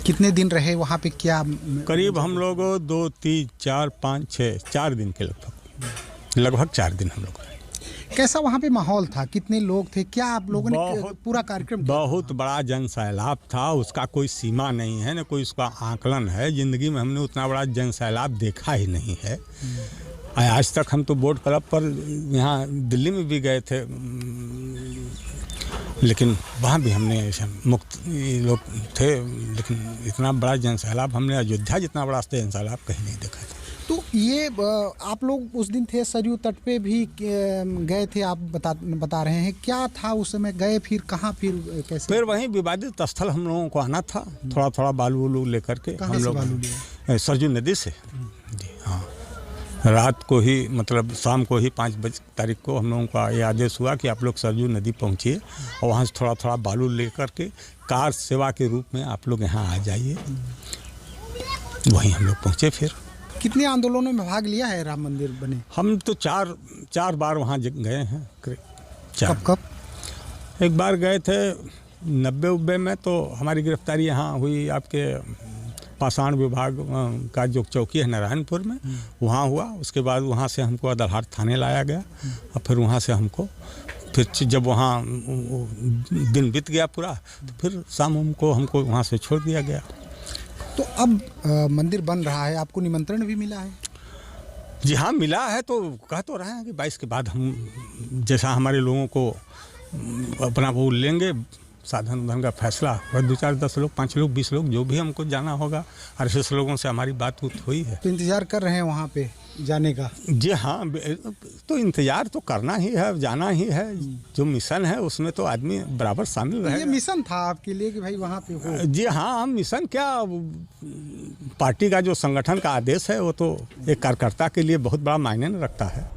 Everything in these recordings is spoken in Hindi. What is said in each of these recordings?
कितने दिन रहे वहाँ पे? क्या करीब हम लोग 2, 3, 4, 5, 6 4 दिन के लगभग 4 दिन हम लोग रहे। कैसा वहाँ पे माहौल था? कितने लोग थे? क्या आप लोगों ने पूरा कार्यक्रम किया? बहुत बड़ा जन सैलाब था, उसका कोई सीमा नहीं है, न कोई उसका आकलन है। ज़िंदगी में हमने उतना बड़ा जन सैलाब देखा ही नहीं है। आज तक हम तो बोट क्लब पर यहाँ दिल्ली में भी गए थे, लेकिन वहाँ भी हमने मुक्त लोग थे, लेकिन इतना बड़ा जन सैलाब हमने अयोध्या जितना बड़ा जन सैलाब कहीं नहीं देखा था। तो ये आप लोग उस दिन थे सरयू तट पे भी गए थे, आप बता रहे हैं, क्या था उस समय? गए फिर कहाँ, फिर कैसे? फिर वहीं विवादित स्थल हम लोगों को आना था, थोड़ा थोड़ा बालू वालू लेकर के। हम लोग सरयू नदी से जी हाँ, रात को ही मतलब शाम को ही 5 तारीख को हम लोगों का ये आदेश हुआ कि आप लोग सरयू नदी पहुँचिए और वहाँ से थोड़ा थोड़ा बालू लेकर के कार सेवा के रूप में आप लोग यहाँ आ जाइए। वहीं हम लोग पहुँचे। फिर कितने आंदोलनों में भाग लिया है राम मंदिर बने? हम तो चार बार वहाँ गए हैं। कब? एक बार गए थे 90 में, तो हमारी गिरफ्तारी यहाँ हुई आपके पाषाण विभाग का जो चौकी है नारायणपुर में, वहाँ हुआ। उसके बाद वहाँ से हमको अदलहाट थाने लाया गया और फिर वहाँ से हमको जब वहाँ दिन बीत गया पूरा, तो फिर शाम को हमको वहाँ से छोड़ दिया गया। तो अब मंदिर बन रहा है, आपको निमंत्रण भी मिला है? जी हाँ, मिला है। तो कह तो रहे हैं कि 22 के बाद हम जैसा हमारे लोगों को अपना वो लेंगे साधन उधन का फैसला, और 2, 4, 10 लोग, 5 लोग, 20 लोग, जो भी हमको जाना होगा। RSS लोगों से हमारी बात हुई है। तो इंतज़ार कर रहे हैं वहाँ पे जाने का? जी हाँ, तो इंतज़ार तो करना ही है, जाना ही है। जो मिशन है उसमें तो आदमी बराबर शामिल रहेगा। ये मिशन था आपके लिए कि भाई वहाँ पे हो? जी हाँ, मिशन क्या, पार्टी का जो संगठन का आदेश है वो तो एक कार्यकर्ता के लिए बहुत बड़ा मायने रखता है।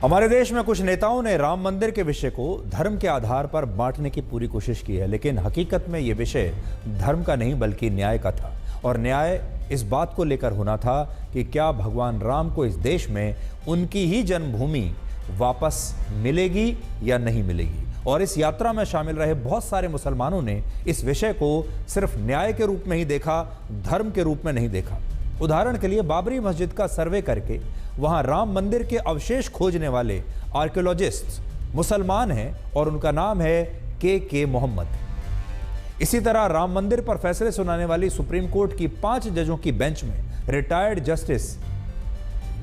हमारे देश में कुछ नेताओं ने राम मंदिर के विषय को धर्म के आधार पर बांटने की पूरी कोशिश की है, लेकिन हकीकत में यह विषय धर्म का नहीं बल्कि न्याय का था। और न्याय इस बात को लेकर होना था कि क्या भगवान राम को इस देश में उनकी ही जन्मभूमि वापस मिलेगी या नहीं मिलेगी। और इस यात्रा में शामिल रहे बहुत सारे मुसलमानों ने इस विषय को सिर्फ न्याय के रूप में ही देखा, धर्म के रूप में नहीं देखा। उदाहरण के लिए बाबरी मस्जिद का सर्वे करके वहां राम मंदिर के अवशेष खोजने वाले आर्कियोलॉजिस्ट मुसलमान हैं और उनका नाम है के मोहम्मद। इसी तरह राम मंदिर पर फैसले सुनाने वाली सुप्रीम कोर्ट की 5 जजों की बेंच में retired justice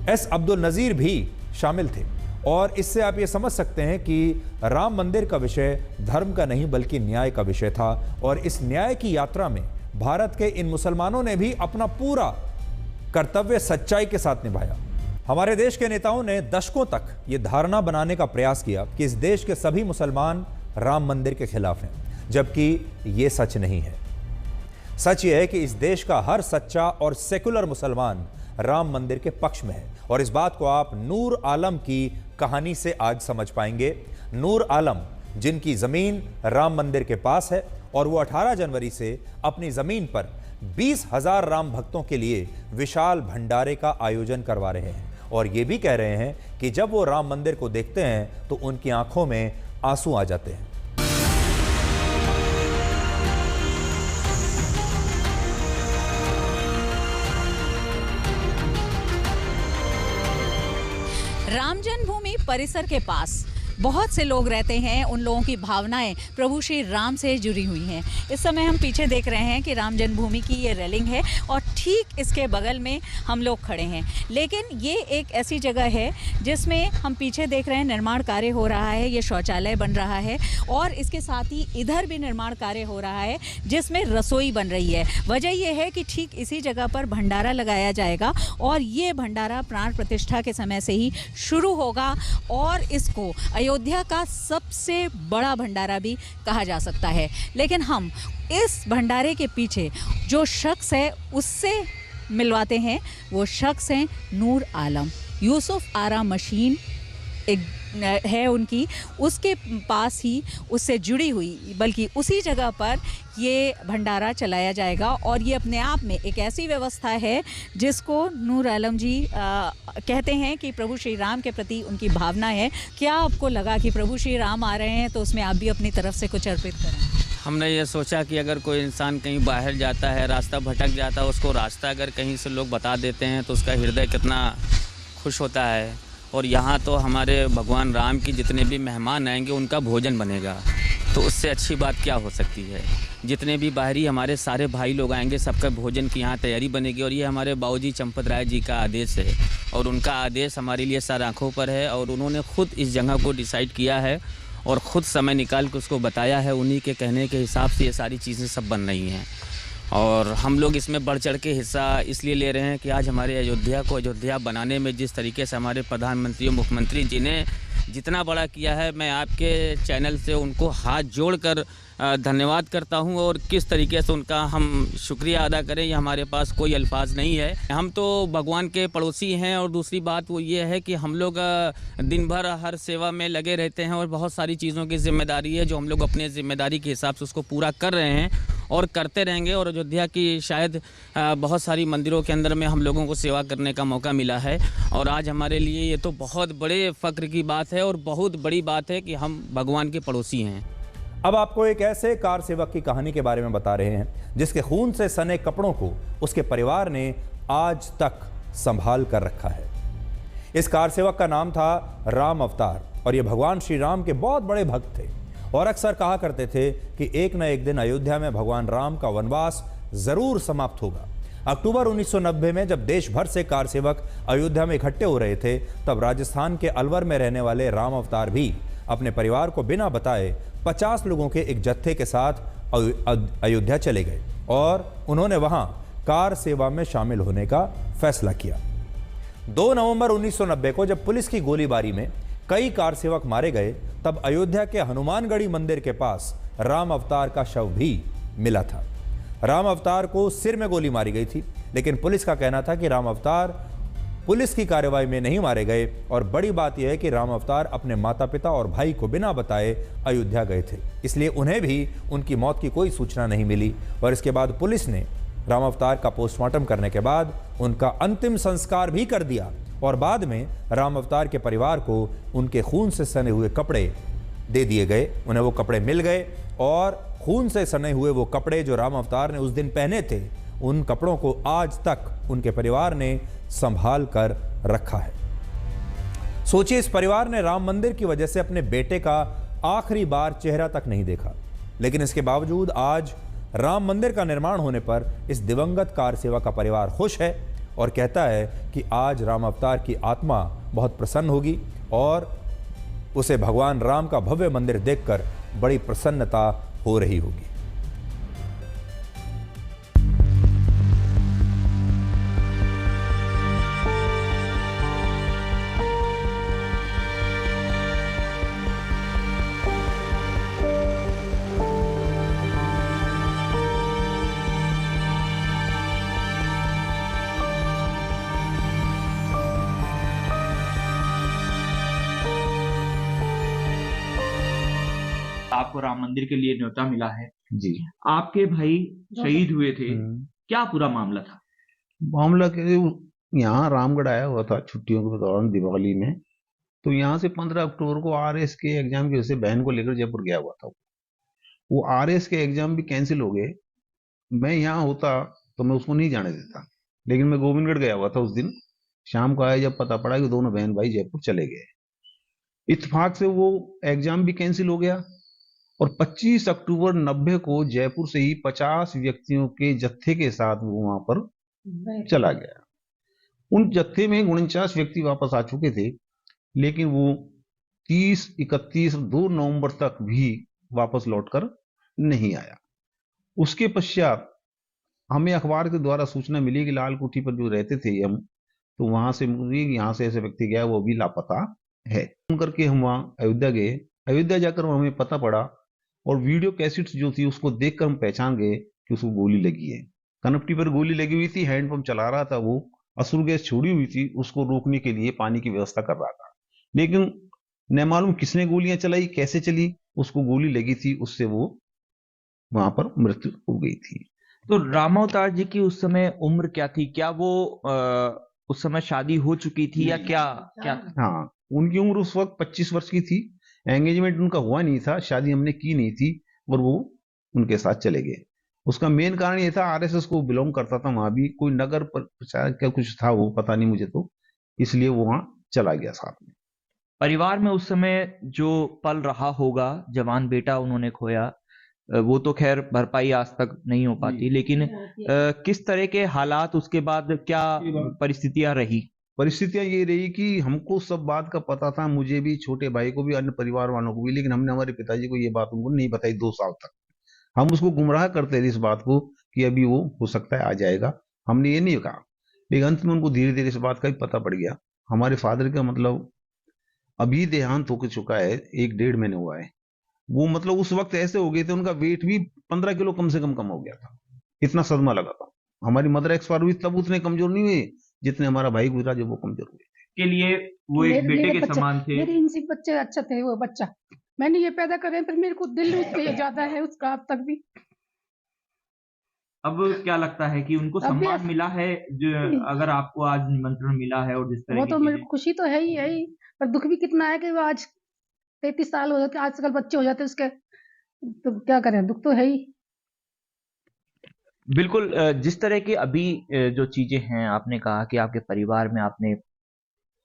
S Abdul Nazeer भी शामिल थे। और इससे आप ये समझ सकते हैं कि राम मंदिर का विषय धर्म का नहीं बल्कि न्याय का विषय था। और इस न्याय की यात्रा में भारत के इन मुसलमानों ने भी अपना पूरा कर्तव्य सच्चाई के साथ निभाया। हमारे देश के नेताओं ने दशकों तक ये धारणा बनाने का प्रयास किया कि इस देश के सभी मुसलमान राम मंदिर के खिलाफ हैं, जबकि ये सच नहीं है। सच ये है कि इस देश का हर सच्चा और सेकुलर मुसलमान राम मंदिर के पक्ष में है। और इस बात को आप नूर आलम की कहानी से आज समझ पाएंगे। नूर आलम जिनकी जमीन राम मंदिर के पास है और वो 18 जनवरी से अपनी जमीन पर 20,000 राम भक्तों के लिए विशाल भंडारे का आयोजन करवा रहे हैं। और ये भी कह रहे हैं कि जब वो राम मंदिर को देखते हैं तो उनकी आंखों में आंसू आ जाते हैं। राम जन्मभूमि परिसर के पास बहुत से लोग रहते हैं। उन लोगों की भावनाएं प्रभु श्री राम से जुड़ी हुई हैं। इस समय हम पीछे देख रहे हैं कि राम जन्मभूमि की ये रेलिंग है और ठीक इसके बगल में हम लोग खड़े हैं। लेकिन ये एक ऐसी जगह है जिसमें हम पीछे देख रहे हैं निर्माण कार्य हो रहा है, ये शौचालय बन रहा है और इसके साथ ही इधर भी निर्माण कार्य हो रहा है जिसमें रसोई बन रही है। वजह यह है कि ठीक इसी जगह पर भंडारा लगाया जाएगा और ये भंडारा प्राण प्रतिष्ठा के समय से ही शुरू होगा और इसको अयोध्या का सबसे बड़ा भंडारा भी कहा जा सकता है। लेकिन हम इस भंडारे के पीछे जो शख्स है उससे मिलवाते हैं। वो शख्स हैं नूर आलम। यूसुफ आरा मशीन एक है उनकी, उसके पास ही उससे जुड़ी हुई बल्कि उसी जगह पर ये भंडारा चलाया जाएगा। और ये अपने आप में एक ऐसी व्यवस्था है जिसको नूर आलम जी कहते हैं कि प्रभु श्री राम के प्रति उनकी भावना है। क्या आपको लगा कि प्रभु श्री राम आ रहे हैं तो उसमें आप भी अपनी तरफ से कुछ अर्पित करें? हमने ये सोचा कि अगर कोई इंसान कहीं बाहर जाता है, रास्ता भटक जाता है, उसको रास्ता अगर कहीं से लोग बता देते हैं तो उसका हृदय कितना खुश होता है। और यहाँ तो हमारे भगवान राम की जितने भी मेहमान आएंगे उनका भोजन बनेगा, तो उससे अच्छी बात क्या हो सकती है। जितने भी बाहरी हमारे सारे भाई लोग आएंगे, सबका भोजन की यहाँ तैयारी बनेगी। और ये हमारे बाबूजी चंपत राय जी का आदेश है, और उनका आदेश हमारे लिए सर आँखों पर है, और उन्होंने खुद इस जगह को डिसाइड किया है और ख़ुद समय निकाल के उसको बताया है। उन्हीं के कहने के हिसाब से ये सारी चीज़ें सब बन रही हैं, और हम लोग इसमें बढ़ चढ़ के हिस्सा इसलिए ले रहे हैं कि आज हमारे अयोध्या को अयोध्या बनाने में जिस तरीके से हमारे प्रधानमंत्री और मुख्यमंत्री जी ने जितना बड़ा किया है, मैं आपके चैनल से उनको हाथ जोड़कर धन्यवाद करता हूं। और किस तरीके से उनका हम शुक्रिया अदा करें, ये हमारे पास कोई अल्फाज नहीं है। हम तो भगवान के पड़ोसी हैं, और दूसरी बात वो ये है कि हम लोग दिन भर हर सेवा में लगे रहते हैं, और बहुत सारी चीज़ों की जिम्मेदारी है जो हम लोग अपने ज़िम्मेदारी के हिसाब से उसको पूरा कर रहे हैं और करते रहेंगे। और अयोध्या की शायद बहुत सारी मंदिरों के अंदर में हम लोगों को सेवा करने का मौका मिला है, और आज हमारे लिए ये तो बहुत बड़े फ़ख्र की बात है और बहुत बड़ी बात है कि हम भगवान के पड़ोसी हैं। अब आपको एक ऐसे कार सेवक की कहानी के बारे में बता रहे हैं जिसके खून से सने कपड़ों को उसके परिवार ने आज तक संभाल कर रखा है। इस कार सेवक का नाम था राम अवतार, और ये भगवान श्री राम के बहुत बड़े भक्त थे, और अक्सर कहा करते थे कि एक न एक दिन अयोध्या में भगवान राम का वनवास जरूर समाप्त होगा। अक्टूबर 1990 में जब देश भर से कार सेवक अयोध्या में इकट्ठे हो रहे थे, तब राजस्थान के अलवर में रहने वाले राम अवतार भी अपने परिवार को बिना बताए 50 लोगों के एक जत्थे के साथ अयोध्या चले गए, और उन्होंने वहां कार सेवा में शामिल होने का फैसला किया। 2 नवंबर 1990 को जब पुलिस की गोलीबारी में कई कार सेवक मारे गए, तब अयोध्या के हनुमानगढ़ी मंदिर के पास राम अवतार का शव भी मिला था। राम अवतार को सिर में गोली मारी गई थी, लेकिन पुलिस का कहना था कि राम अवतार पुलिस की कार्रवाई में नहीं मारे गए, और बड़ी बात यह है कि राम अवतार अपने माता पिता और भाई को बिना बताए अयोध्या गए थे, इसलिए उन्हें भी उनकी मौत की कोई सूचना नहीं मिली। और इसके बाद पुलिस ने राम अवतार का पोस्टमार्टम करने के बाद उनका अंतिम संस्कार भी कर दिया, और बाद में राम अवतार के परिवार को उनके खून से सने हुए कपड़े दे दिए गए। उन्हें वो कपड़े मिल गए, और खून से सने हुए वो कपड़े जो राम अवतार ने उस दिन पहने थे, उन कपड़ों को आज तक उनके परिवार ने संभाल कर रखा है। सोचिए, इस परिवार ने राम मंदिर की वजह से अपने बेटे का आखिरी बार चेहरा तक नहीं देखा, लेकिन इसके बावजूद आज राम मंदिर का निर्माण होने पर इस दिवंगत कार सेवा का परिवार खुश है, और कहता है कि आज राम अवतार की आत्मा बहुत प्रसन्न होगी, और उसे भगवान राम का भव्य मंदिर देखकर बड़ी प्रसन्नता हो रही होगी। आपको राम मंदिर के लिए न्योता मिला है जी। आपके भाई शहीद हुए थे, क्या पूरा मामला था? मामला के यहाँ रामगढ़ आया हुआ था छुट्टियों के दौरान दिवाली में, तो यहाँ से 15 अक्टूबर को आरएस के एग्जाम की वजह से बहन को लेकर जयपुर गया हुआ था। वो आरएस के एग्जाम भी कैंसिल हो गए। मैं यहाँ होता तो मैं उसको नहीं जाने देता, लेकिन मैं गोविंदगढ़ गया हुआ था उस दिन। शाम को आया जब पता पड़ा कि दोनों बहन भाई जयपुर चले गए, इत्तेफाक से वो एग्जाम भी कैंसिल हो गया, और 25 अक्टूबर 90 को जयपुर से ही 50 व्यक्तियों के जत्थे के साथ वो वहां पर चला गया। उन जत्थे में 49 व्यक्ति वापस आ चुके थे, लेकिन वो 30, 31, 2 नवंबर तक भी वापस लौटकर नहीं आया। उसके पश्चात हमें अखबार के द्वारा सूचना मिली कि लाल कोठी पर जो रहते थे हम, तो वहां से यहाँ से ऐसे व्यक्ति गया, वो भी लापता है। करके हम वहां अयोध्या गए। अयोध्या जाकर हमें पता पड़ा, और वीडियो कैसेट्स जो थी उसको देखकर हम पहचान गए कि उसको गोली लगी है। कनपटी पर गोली लगी हुई थी, हैंडपंप चला रहा था, वो असुर गैस छोड़ी हुई थी, उसको रोकने के लिए पानी की व्यवस्था कर रहा था, लेकिन न मालूम किसने गोलियां चलाई, कैसे चली, उसको गोली लगी थी, उससे वो वहां पर मृत्यु हो गई थी। तो रामावतार जी की उस समय उम्र क्या थी? क्या वो उस समय शादी हो चुकी थी या क्या था? हाँ, उनकी उम्र उस वक्त 25 वर्ष की थी। एंगेजमेंट उनका हुआ नहीं था, शादी हमने की नहीं थी, और वो उनके साथ चले गए। उसका मेन कारण ये था, आरएसएस को बिलोंग करता था, वहां भी कोई नगर प्रचार क्या कुछ था, वो पता नहीं मुझे, तो इसलिए वो वहां चला गया साथ में। परिवार में उस समय जो पल रहा होगा, जवान बेटा उन्होंने खोया, वो तो खैर भरपाई आज तक नहीं हो पाती, लेकिन किस तरह के हालात उसके बाद, क्या परिस्थितियां रही? परिस्थितियां ये रही कि हमको सब बात का पता था, मुझे भी, छोटे भाई को भी, अन्य परिवार वालों को भी, लेकिन हमने हमारे पिताजी को ये बात उनको नहीं बताई 2 साल तक। हम उसको गुमराह करते थे इस बात को कि अभी वो हो सकता है आ जाएगा, हमने ये नहीं कहा। लेकिन अंत में उनको धीरे धीरे इस बात का भी पता पड़ गया। हमारे फादर का मतलब अभी देहांत हो चुका है, 1-1.5 महीने हुआ है। वो मतलब उस वक्त ऐसे हो गए थे, उनका वेट भी 15 किलो कम से कम हो गया था, इतना सदमा लगा था। हमारी मदर एक्सपायर हुई तब उतने कमजोर नहीं हुए जितने हमारा भाई गुजरा जब वो कमजोर हुए थे। के लिए वो एक बेटे के समान थे। मेरे इनसे बच्चे अच्छा थे, वो बच्चा मैंने ये पैदा करे, पर मेरे को दिल उसके ज्यादा है उसका अब तक भी। अब क्या लगता है कि उनको सम्मान मिला है, जो अगर आपको आज निमंत्रण मिला है, और जिस तरह वो की तो मेरे खुशी तो है ही, पर दुख भी कितना है कि वो आज 33 साल हो जाते, आजकल बच्चे हो जाते उसके, तो क्या करें, दुख तो है ही। बिल्कुल। जिस तरह की अभी जो चीजें हैं, आपने कहा कि आपके परिवार में आपने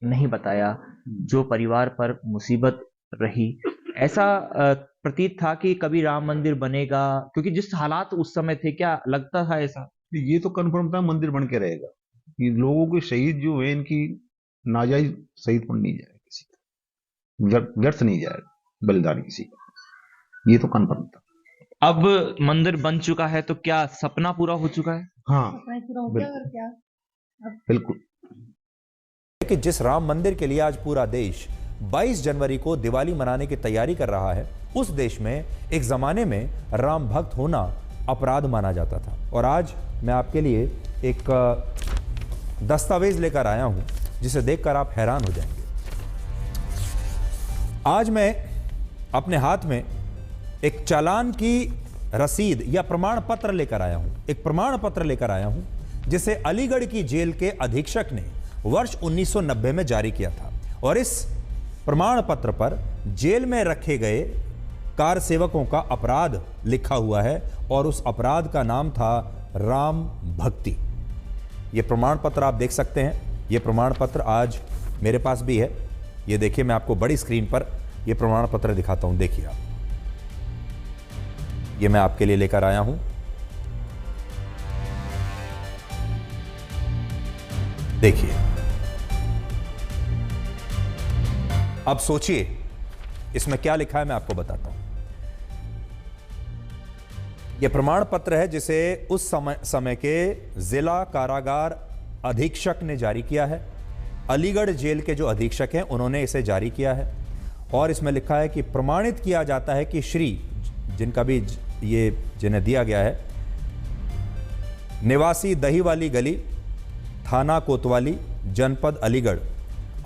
नहीं बताया, जो परिवार पर मुसीबत रही, ऐसा प्रतीत था कि कभी राम मंदिर बनेगा, क्योंकि जिस हालात उस समय थे, क्या लगता था ऐसा? ये तो कन्फर्म था मंदिर बन के रहेगा। ये लोगों के शहीद जो है, इनकी नाजायज शहीद पर नहीं जाएगा, किसी का व्यर्थ नहीं जाएगा बलिदान किसी का, ये तो कन्फर्म था। अब मंदिर बन चुका है, तो क्या सपना पूरा हो चुका है? हाँ पूरा हो गया, और क्या। बिल्कुल। कि जिस राम मंदिर के लिए आज पूरा देश 22 जनवरी को दिवाली मनाने की तैयारी कर रहा है, उस देश में एक जमाने में राम भक्त होना अपराध माना जाता था। और आज मैं आपके लिए एक दस्तावेज लेकर आया हूं, जिसे देखकर आप हैरान हो जाएंगे। आज मैं अपने हाथ में एक चालान की रसीद या प्रमाण पत्र लेकर आया हूं, एक प्रमाण पत्र लेकर आया हूं, जिसे अलीगढ़ की जेल के अधीक्षक ने वर्ष 1990 में जारी किया था। और इस प्रमाण पत्र पर जेल में रखे गए कार सेवकों का अपराध लिखा हुआ है, और उस अपराध का नाम था राम भक्ति। यह प्रमाण पत्र आप देख सकते हैं। यह प्रमाण पत्र आज मेरे पास भी है। यह देखिए, मैं आपको बड़ी स्क्रीन पर यह प्रमाण पत्र दिखाता हूं। देखिए आप, यह मैं आपके लिए लेकर आया हूं। देखिए, अब सोचिए इसमें क्या लिखा है, मैं आपको बताता हूं। यह प्रमाण पत्र है जिसे उस समय के जिला कारागार अधीक्षक ने जारी किया है। अलीगढ़ जेल के जो अधीक्षक हैं, उन्होंने इसे जारी किया है। और इसमें लिखा है कि प्रमाणित किया जाता है कि श्री, जिनका भी ये जिन्हें दिया गया है, निवासी दही वाली गली, थाना कोतवाली, जनपद अलीगढ़,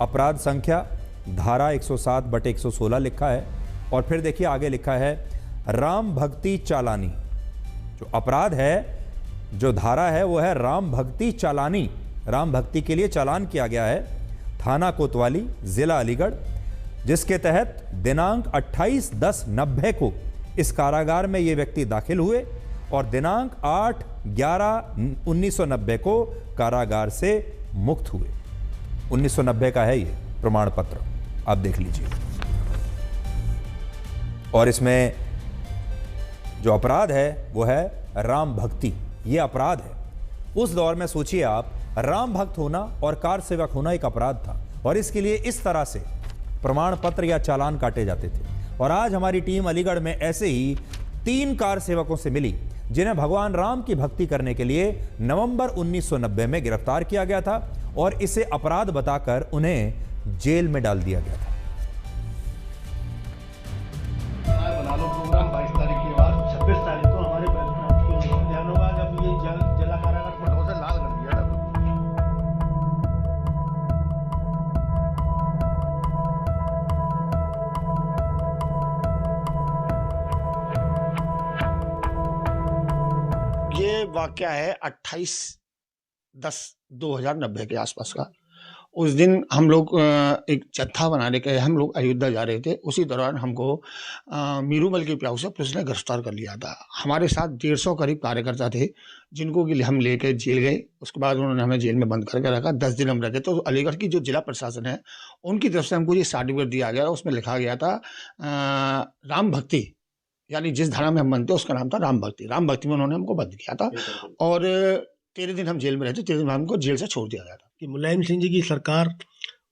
अपराध संख्या धारा 107/116 लिखा है। और फिर देखिए आगे लिखा है राम भक्ति चालानी। जो अपराध है, जो धारा है, वो है राम भक्ति चालानी। राम भक्ति के लिए चालान किया गया है। थाना कोतवाली, जिला अलीगढ़, जिसके तहत दिनांक 28/10/90 को इस कारागार में ये व्यक्ति दाखिल हुए और दिनांक 8/11/1990 को कारागार से मुक्त हुए। 1990 का है ये प्रमाण पत्र, आप देख लीजिए। और इसमें जो अपराध है वो है राम भक्ति। ये अपराध है। उस दौर में सोचिए आप, राम भक्त होना और कार सेवक होना एक अपराध था, और इसके लिए इस तरह से प्रमाण पत्र या चालान काटे जाते थे। और आज हमारी टीम अलीगढ़ में ऐसे ही 3 कार सेवकों से मिली, जिन्हें भगवान राम की भक्ति करने के लिए नवंबर 1990 में गिरफ्तार किया गया था, और इसे अपराध बताकर उन्हें जेल में डाल दिया गया था। बना लो प्रोग्राम 22 तारीख के बाद 26 तारीख को हमारे ध्यान होगा, जब ये जिला कारागार फोटो से लाल कर दिया था। ये वाकया है 28/10/2090 के आसपास का। उस दिन हम लोग एक जत्था बनाने के हम लोग अयोध्या जा रहे थे। उसी दौरान हमको मीरूमल के प्याऊ से पुलिस ने गिरफ्तार कर लिया था। हमारे साथ 150 करीब कार्यकर्ता थे जिनको कि हम लेके जेल गए। उसके बाद उन्होंने हमें जेल में बंद करके रखा, 10 दिन हम रखे। तो अलीगढ़ की जो जिला प्रशासन है उनकी तरफ से हमको ये सर्टिफिकेट दिया गया, उसमें लिखा गया था राम भक्ति, यानी जिस धारा में हम बनते उसका नाम था राम भक्ति। राम भक्ति में उन्होंने हमको बंद किया था और 13 दिन हम जेल में रहे थे। 13 दिन हमको जेल से छोड़ दिया गया था। कि मुलायम सिंह जी की सरकार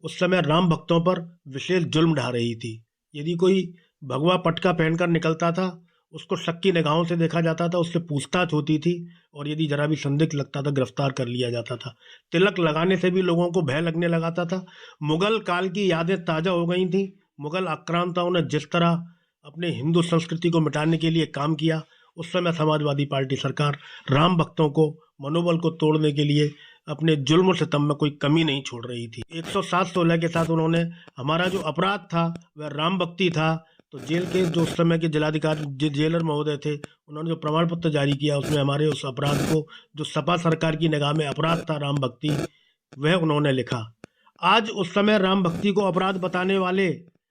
उस समय राम भक्तों पर विशेष जुल्म ढा रही थी। यदि कोई भगवा पटका पहनकर निकलता था उसको शक की निगाहों से देखा जाता था, उससे पूछताछ होती थी और यदि जरा भी संदिग्ध लगता था गिरफ्तार कर लिया जाता था। तिलक लगाने से भी लोगों को भय लगने लगाता था। मुगल काल की यादें ताज़ा हो गई थी। मुगल आक्रांताओं ने जिस तरह अपने हिंदू संस्कृति को मिटाने के लिए काम किया, उस समय समाजवादी पार्टी सरकार राम भक्तों को मनोबल को तोड़ने के लिए अपने जुल्म सितम में कोई कमी नहीं छोड़ रही थी। 107-16 के साथ उन्होंने हमारा जो अपराध था वह राम भक्ति था। तो जेल के जो उस समय के जिलाधिकारी जेलर महोदय थे, उन्होंने जो प्रमाण पत्र जारी किया उसमें हमारे उस अपराध को, जो सपा सरकार की निगाह में अपराध था राम भक्ति, वह उन्होंने लिखा। आज उस समय राम भक्ति को अपराध बताने वाले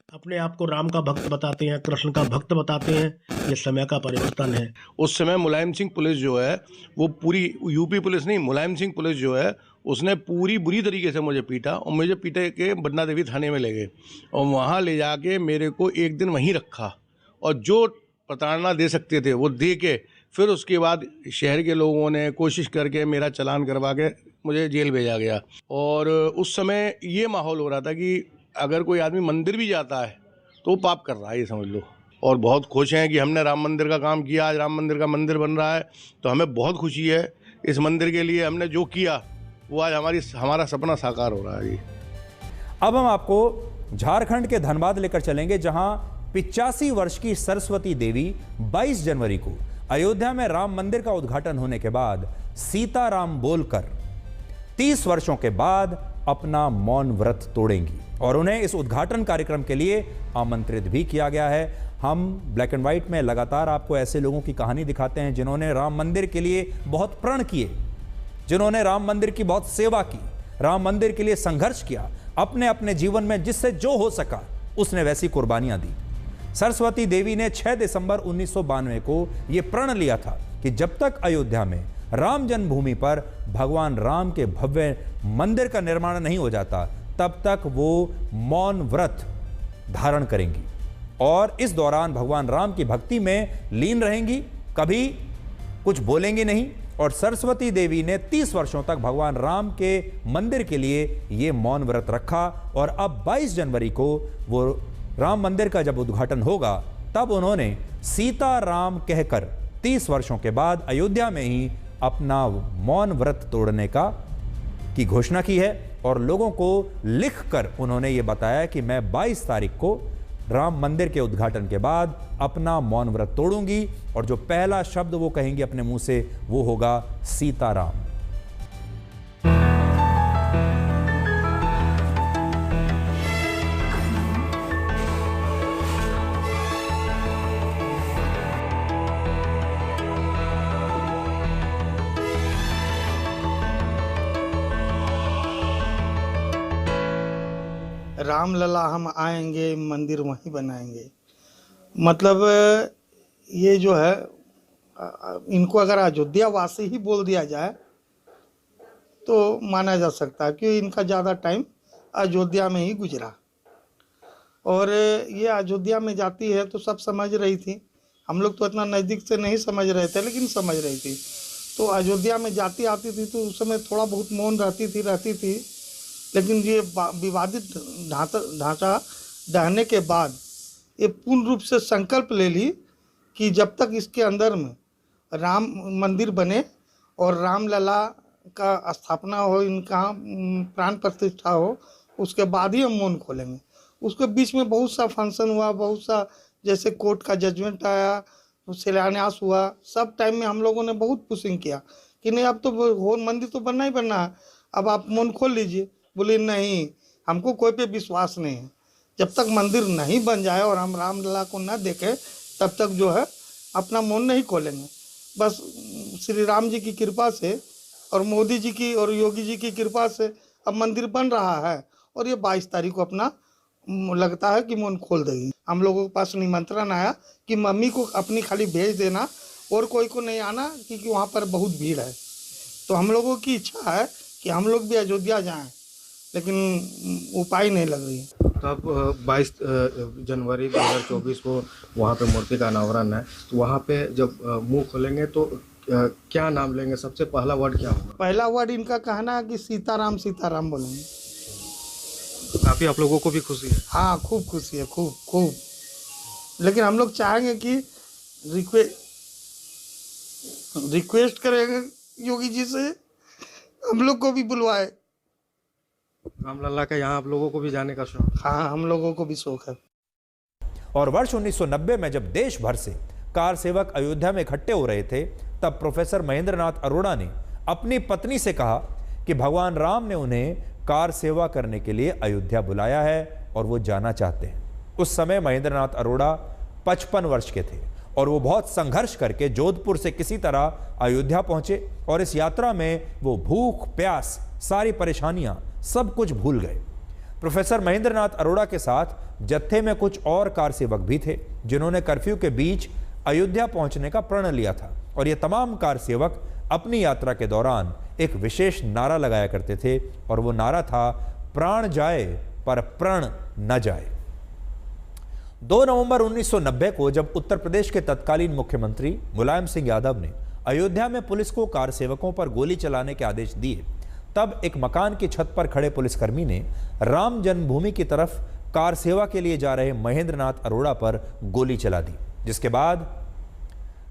अपने आप को राम का भक्त बताते हैं, कृष्ण का भक्त बताते हैं। ये समय का परिवर्तन है। उस समय मुलायम सिंह पुलिस जो है वो पूरी, यूपी पुलिस नहीं, मुलायम सिंह पुलिस जो है उसने पूरी बुरी तरीके से मुझे पीटा और मुझे पीटे के बन्ना देवी थाने में ले गए और वहाँ ले जाके मेरे को एक दिन वहीं रखा और जो प्रताड़ना दे सकते थे वो दे के फिर उसके बाद शहर के लोगों ने कोशिश करके मेरा चालान करवा के मुझे जेल भेजा गया। और उस समय ये माहौल हो रहा था कि अगर कोई आदमी मंदिर भी जाता है तो पाप कर रहा है, ये समझ लो। और बहुत खुश हैं कि हमने राम मंदिर का काम किया, आज राम मंदिर का मंदिर बन रहा है तो हमें बहुत खुशी है। इस मंदिर के लिए हमने जो किया वो आज हमारा सपना साकार हो रहा है। जी अब हम आपको झारखंड के धनबाद लेकर चलेंगे, जहां 85 वर्ष की सरस्वती देवी 22 जनवरी को अयोध्या में राम मंदिर का उद्घाटन होने के बाद सीताराम बोलकर 30 वर्षों के बाद अपना मौन व्रत तोड़ेंगी और उन्हें इस उद्घाटन कार्यक्रम के लिए आमंत्रित भी किया गया है। हम ब्लैक एंड व्हाइट में लगातार आपको ऐसे लोगों की कहानी दिखाते हैं जिन्होंने राम मंदिर के लिए बहुत प्रण किए, जिन्होंने राम मंदिर की बहुत सेवा की, राम मंदिर के लिए संघर्ष किया, अपने अपने जीवन में जिससे जो हो सका उसने वैसी कुर्बानियां दी। सरस्वती देवी ने 6 दिसंबर 1992 को यह प्रण लिया था कि जब तक अयोध्या में राम जन्मभूमि पर भगवान राम के भव्य मंदिर का निर्माण नहीं हो जाता तब तक वो मौन व्रत धारण करेंगी और इस दौरान भगवान राम की भक्ति में लीन रहेंगी, कभी कुछ बोलेंगी नहीं। और सरस्वती देवी ने 30 वर्षों तक भगवान राम के मंदिर के लिए ये मौन व्रत रखा और अब 22 जनवरी को वो राम मंदिर का जब उद्घाटन होगा तब उन्होंने सीताराम कहकर 30 वर्षों के बाद अयोध्या में ही अपना मौन व्रत तोड़ने की घोषणा की है और लोगों को लिखकर उन्होंने ये बताया कि मैं 22 तारीख को राम मंदिर के उद्घाटन के बाद अपना मौन व्रत तोड़ूंगी और जो पहला शब्द वो कहेंगे अपने मुंह से वो होगा सीताराम। रामलला हम आएंगे, मंदिर वहीं बनाएंगे। मतलब ये जो है इनको अगर अयोध्या वासी ही बोल दिया जाए तो माना जा सकता है, क्योंकि इनका ज़्यादा टाइम अयोध्या में ही गुजरा और ये अयोध्या में जाती है तो सब समझ रही थी। हम लोग तो इतना नज़दीक से नहीं समझ रहे थे लेकिन समझ रही थी। तो अयोध्या में जाती आती थी तो उस समय थोड़ा बहुत मौन रहती थी लेकिन ये विवादित ढांचा ढहने के बाद ये पूर्ण रूप से संकल्प ले ली कि जब तक इसके अंदर में राम मंदिर बने और रामलला का स्थापना हो, इनका प्राण प्रतिष्ठा हो, उसके बाद ही हम मौन खोलेंगे। उसके बीच में बहुत सा फंक्शन हुआ, बहुत सा जैसे कोर्ट का जजमेंट आया, शिलान्यास हुआ, सब टाइम में हम लोगों ने बहुत पुशिंग किया कि नहीं अब तो मंदिर तो बनना ही बनना है, अब आप मौन खोल लीजिए। बोले नहीं, हमको कोई पे विश्वास नहीं है, जब तक मंदिर नहीं बन जाए और हम रामलला को न देखें तब तक जो है अपना मौन नहीं खोलेंगे। बस श्री राम जी की कृपा से और मोदी जी की और योगी जी की कृपा से अब मंदिर बन रहा है और ये 22 तारीख को अपना लगता है कि मुंह खोल देगी। हम लोगों के पास निमंत्रण आया कि मम्मी को अपनी खाली भेज देना और कोई को नहीं आना, क्योंकि वहाँ पर बहुत भीड़ है। तो हम लोगों की इच्छा है कि हम लोग भी अयोध्या जाएं, लेकिन उपाय नहीं लग रही। तो अब 22 जनवरी 2024 को वहाँ पे मूर्ति का अनावरण है, तो वहाँ पे जब मुंह खोलेंगे तो क्या नाम लेंगे? सबसे पहला वर्ड क्या होगा? पहला वर्ड इनका कहना है कि सीताराम सीताराम बोलेंगे। काफ़ी आप लोगों को भी खुशी है? हाँ, खूब खुशी है, खूब खूब। लेकिन हम लोग चाहेंगे कि रिक्वेस्ट करेंगे योगी जी से हम लोग को भी बुलवाए। रामलला का यहाँ आप लोगों को भी जाने का शौक? हाँ, हम लोगों को भी शौक है। और वर्ष 1990 में जब देश भर से कार सेवक अयोध्या में इकट्ठे हो रहे थे, तब प्रोफेसर महेंद्र नाथ अरोड़ा ने अपनी पत्नी से कहा कि भगवान राम ने उन्हें कार सेवा करने के लिए अयोध्या बुलाया है और वो जाना चाहते हैं। उस समय महेंद्र नाथ अरोड़ा 55 वर्ष के थे और वो बहुत संघर्ष करके जोधपुर से किसी तरह अयोध्या पहुंचे और इस यात्रा में वो भूख प्यास सारी परेशानियां सब कुछ भूल गए। प्रोफेसर महेंद्र नाथ अरोड़ा के साथ जत्थे में कुछ और कार सेवक भी थे जिन्होंने कर्फ्यू के बीच अयोध्या पहुंचने का प्रण लिया था और ये तमाम कार सेवक अपनी यात्रा के दौरान एक विशेष नारा लगाया करते थे और वो नारा था, प्राण जाए पर प्रण न जाए। 2 नवंबर 1990 को जब उत्तर प्रदेश के तत्कालीन मुख्यमंत्री मुलायम सिंह यादव ने अयोध्या में पुलिस को कार सेवकों पर गोली चलाने के आदेश दिए, तब एक मकान की छत पर खड़े पुलिसकर्मी ने राम जन्मभूमि की तरफ कार सेवा के लिए जा रहे महेंद्र नाथ अरोड़ा पर गोली चला दी, जिसके बाद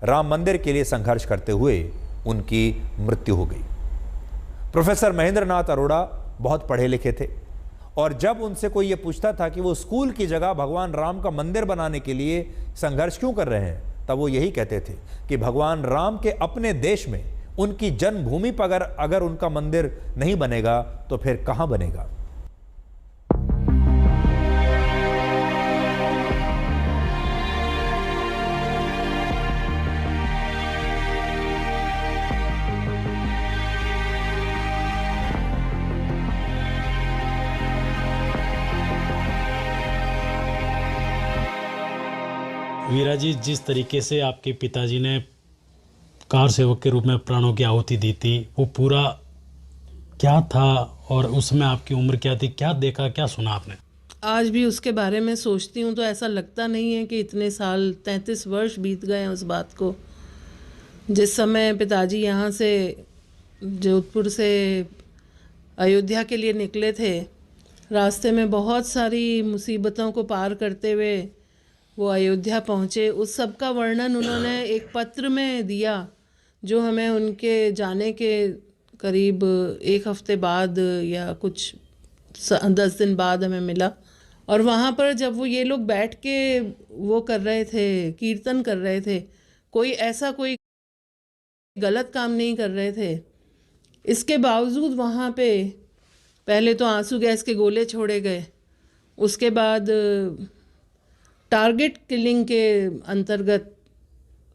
राम मंदिर के लिए संघर्ष करते हुए उनकी मृत्यु हो गई। प्रोफेसर महेंद्र नाथ अरोड़ा बहुत पढ़े लिखे थे और जब उनसे कोई ये पूछता था कि वो स्कूल की जगह भगवान राम का मंदिर बनाने के लिए संघर्ष क्यों कर रहे हैं, तब वो यही कहते थे कि भगवान राम के अपने देश में उनकी जन्मभूमि पर अगर उनका मंदिर नहीं बनेगा तो फिर कहां बनेगा। वीरा जी, जिस तरीके से आपके पिताजी ने कार सेवक के रूप में प्राणों की आहुति दी थी, वो पूरा क्या था और उसमें आपकी उम्र क्या थी, क्या देखा, क्या सुना आपने? आज भी उसके बारे में सोचती हूँ तो ऐसा लगता नहीं है कि इतने साल 33 वर्ष बीत गए हैं उस बात को। जिस समय पिताजी यहाँ से जोधपुर से अयोध्या के लिए निकले थे, रास्ते में बहुत सारी मुसीबतों को पार करते हुए वो अयोध्या पहुँचे। उस सब का वर्णन उन्होंने एक पत्र में दिया जो हमें उनके जाने के करीब 1 हफ्ते बाद या कुछ 10 दिन बाद हमें मिला। और वहाँ पर जब वो ये लोग बैठ के वो कर रहे थे, कीर्तन कर रहे थे, कोई गलत काम नहीं कर रहे थे, इसके बावजूद वहाँ पे पहले तो आंसू गैस के गोले छोड़े गए, उसके बाद टारगेट किलिंग के अंतर्गत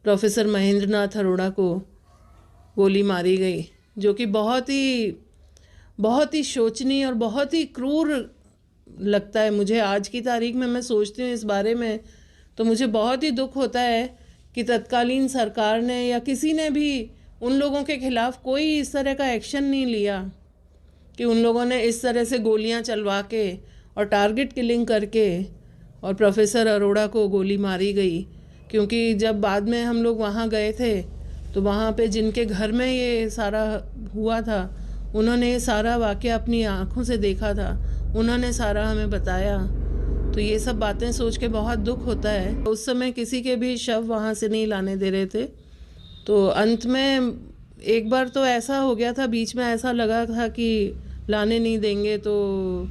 प्रोफेसर महेंद्र नाथ अरोड़ा को गोली मारी गई, जो कि बहुत ही शोचनीय और बहुत ही क्रूर लगता है मुझे। आज की तारीख में मैं सोचती हूँ इस बारे में तो मुझे बहुत ही दुख होता है कि तत्कालीन सरकार ने या किसी ने भी उन लोगों के खिलाफ कोई इस तरह का एक्शन नहीं लिया कि उन लोगों ने इस तरह से गोलियां चलवा के और टारगेट किलिंग करके और प्रोफेसर अरोड़ा को गोली मारी गई। क्योंकि जब बाद में हम लोग वहाँ गए थे तो वहाँ पे जिनके घर में ये सारा हुआ था, उन्होंने ये सारा वाक़या अपनी आँखों से देखा था, उन्होंने सारा हमें बताया। तो ये सब बातें सोच के बहुत दुख होता है। उस समय किसी के भी शव वहाँ से नहीं लाने दे रहे थे। तो अंत में एक बार तो ऐसा हो गया था, बीच में ऐसा लगा था कि लाने नहीं देंगे, तो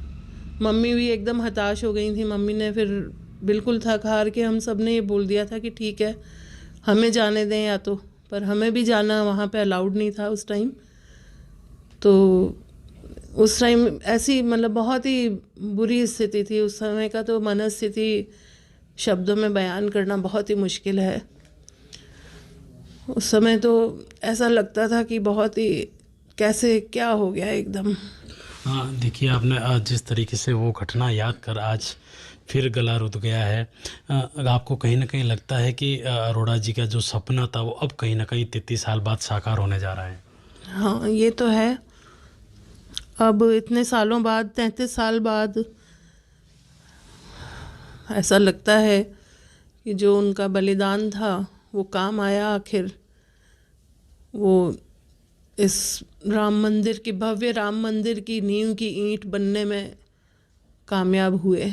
मम्मी भी एकदम हताश हो गई थी। मम्मी ने फिर बिल्कुल थक हार के हम सब ने ये बोल दिया था कि ठीक है हमें जाने दें या तो, पर हमें भी जाना वहाँ पे अलाउड नहीं था उस टाइम। तो उस टाइम ऐसी मतलब बहुत ही बुरी स्थिति थी उस समय का, तो मनस्थिति शब्दों में बयान करना बहुत ही मुश्किल है। उस समय तो ऐसा लगता था कि बहुत ही कैसे क्या हो गया एकदम। हाँ, देखिए आपने जिस तरीके से वो घटना याद कर आज फिर गला रुध गया है। आपको कहीं ना कहीं लगता है कि अरोड़ा जी का जो सपना था वो अब कहीं ना कहीं 33 साल बाद साकार होने जा रहा है? हाँ, ये तो है। अब इतने सालों बाद, 33 साल बाद, ऐसा लगता है कि जो उनका बलिदान था वो काम आया। आखिर वो इस राम मंदिर की, भव्य राम मंदिर की नींव की ईंट बनने में कामयाब हुए।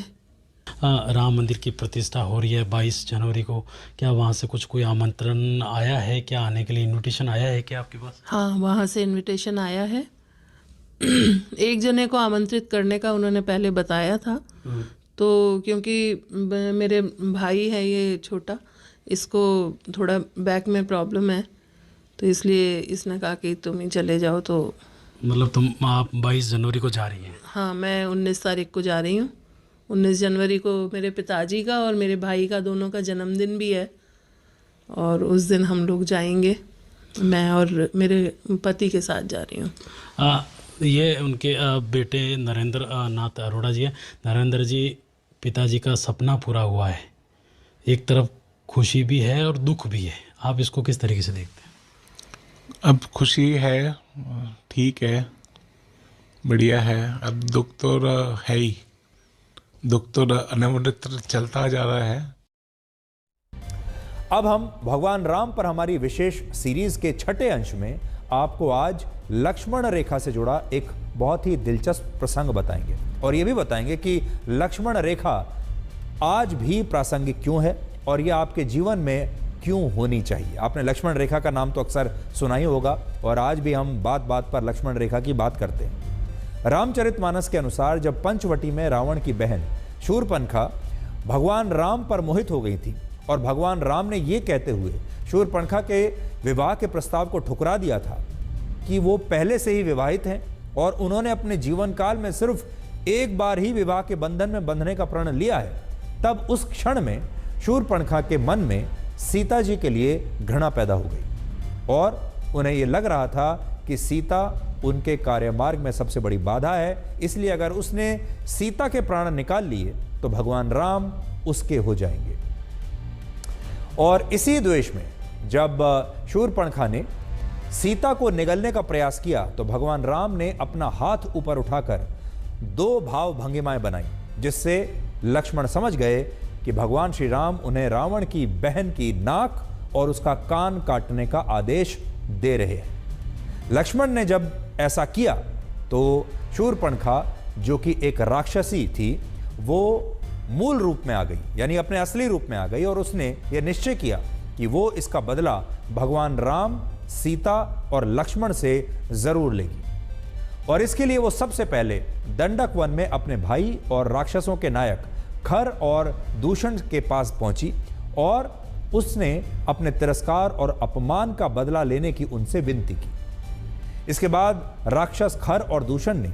राम मंदिर की प्रतिष्ठा हो रही है 22 जनवरी को। क्या वहाँ से कोई आमंत्रण आया है? क्या आने के लिए इनविटेशन आया है क्या आपके पास? हाँ, वहाँ से इनविटेशन आया है। एक जने को आमंत्रित करने का उन्होंने पहले बताया था, तो क्योंकि मेरे भाई है ये छोटा, इसको थोड़ा बैक में प्रॉब्लम है, तो इसलिए इसने कहा कि तुम ही चले जाओ। तो मतलब आप 22 जनवरी को जा रही हैं? हाँ, मैं 19 तारीख को जा रही हूँ। 19 जनवरी को मेरे पिताजी का और मेरे भाई का दोनों का जन्मदिन भी है, और उस दिन हम लोग जाएंगे। मैं और मेरे पति के साथ जा रही हूँ। ये उनके बेटे नरेंद्र नाथ अरोड़ा जी हैं। नरेंद्र जी, पिताजी का सपना पूरा हुआ है। एक तरफ खुशी भी है और दुख भी है, आप इसको किस तरीके से देखते हैं? अब खुशी है, ठीक है, बढ़िया है। अब दुख तो है ही, दुख तो अनवरत चलता जा रहा है। अब हम भगवान राम पर हमारी विशेष सीरीज के 6ठे अंश में आपको आज लक्ष्मण रेखा से जुड़ा एक बहुत ही दिलचस्प प्रसंग बताएंगे, और ये भी बताएंगे कि लक्ष्मण रेखा आज भी प्रासंगिक क्यों है और यह आपके जीवन में क्यों होनी चाहिए। आपने लक्ष्मण रेखा का नाम तो अक्सर सुना ही होगा, और आज भी हम बात बात पर लक्ष्मण रेखा की बात करते हैं। रामचरितमानस के अनुसार जब पंचवटी में रावण की बहन शूर्पणखा भगवान राम पर मोहित हो गई थी, और भगवान राम ने ये कहते हुए शूर्पणखा के विवाह के प्रस्ताव को ठुकरा दिया था कि वो पहले से ही विवाहित हैं और उन्होंने अपने जीवन काल में सिर्फ एक बार ही विवाह के बंधन में बंधने का प्रण लिया है, तब उस क्षण में शूर्पणखा के मन में सीता जी के लिए घृणा पैदा हो गई, और उन्हें ये लग रहा था कि सीता उनके कार्यमार्ग में सबसे बड़ी बाधा है, इसलिए अगर उसने सीता के प्राण निकाल लिए तो भगवान राम उसके हो जाएंगे। और इसी द्वेष में जब शूर्पणखा ने सीता को निगलने का प्रयास किया तो भगवान राम ने अपना हाथ ऊपर उठाकर 2 भाव भंगिमाएं बनाई, जिससे लक्ष्मण समझ गए कि भगवान श्री राम उन्हें रावण की बहन की नाक और उसका कान काटने का आदेश दे रहे हैं। लक्ष्मण ने जब ऐसा किया तो शूर्पणखा, जो कि एक राक्षसी थी, वो मूल रूप में आ गई, यानी अपने असली रूप में आ गई, और उसने यह निश्चय किया कि वो इसका बदला भगवान राम, सीता और लक्ष्मण से जरूर लेगी। और इसके लिए वो सबसे पहले दंडक वन में अपने भाई और राक्षसों के नायक खर और दूषण के पास पहुंची, और उसने अपने तिरस्कार और अपमान का बदला लेने की उनसे विनती की। इसके बाद राक्षस खर और दूषण ने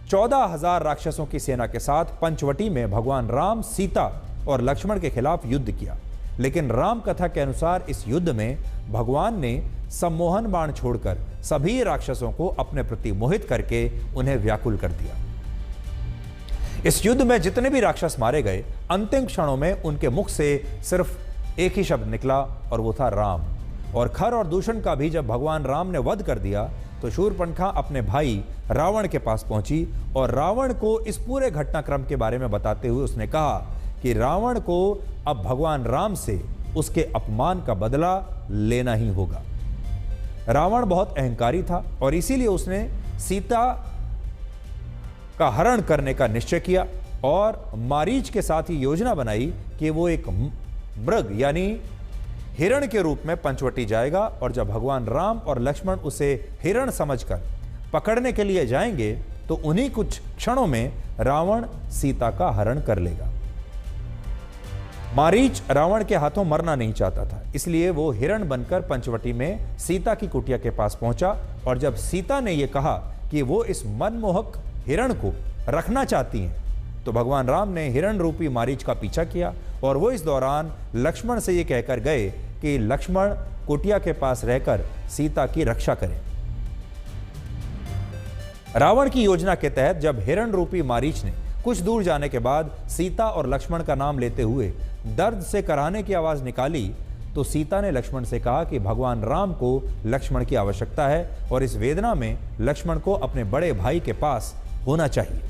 14,000 राक्षसों की सेना के साथ पंचवटी में भगवान राम, सीता और लक्ष्मण के खिलाफ युद्ध किया। लेकिन राम कथा के अनुसार इस युद्ध में भगवान ने सम्मोहन बाण छोड़कर सभी राक्षसों को अपने प्रति मोहित करके उन्हें व्याकुल कर दिया। इस युद्ध में जितने भी राक्षस मारे गए, अंतिम क्षणों में उनके मुख से सिर्फ एक ही शब्द निकला, और वो था राम। और खर और दूषण का भी जब भगवान राम ने वध कर दिया तो शूर्पणखा अपने भाई रावण के पास पहुंची, और रावण को इस पूरे घटनाक्रम के बारे में बताते हुए उसने कहा कि रावण को अब भगवान राम से उसके अपमान का बदला लेना ही होगा। रावण बहुत अहंकारी था, और इसीलिए उसने सीता का हरण करने का निश्चय किया, और मारीच के साथ ही योजना बनाई कि वो एक मृग यानी हिरण के रूप में पंचवटी जाएगा, और जब भगवान राम और लक्ष्मण उसे हिरण समझकर पकड़ने के लिए जाएंगे तो उन्हीं कुछ क्षणों में रावण सीता का हरण कर लेगा। मारीच रावण के हाथों मरना नहीं चाहता था, इसलिए वो हिरण बनकर पंचवटी में सीता की कुटिया के पास पहुंचा, और जब सीता ने यह कहा कि वो इस मनमोहक हिरण को रखना चाहती हैं, तो भगवान राम ने हिरण रूपी मारीच का पीछा किया, और वो इस दौरान लक्ष्मण से ये कहकर गए कि लक्ष्मण कुटिया के पास रहकर सीता की रक्षा करें। रावण की योजना के तहत जब हिरण रूपी मारीच ने कुछ दूर जाने के बाद सीता और लक्ष्मण का नाम लेते हुए दर्द से कराहने की आवाज निकाली, तो सीता ने लक्ष्मण से कहा कि भगवान राम को लक्ष्मण की आवश्यकता है और इस वेदना में लक्ष्मण को अपने बड़े भाई के पास होना चाहिए।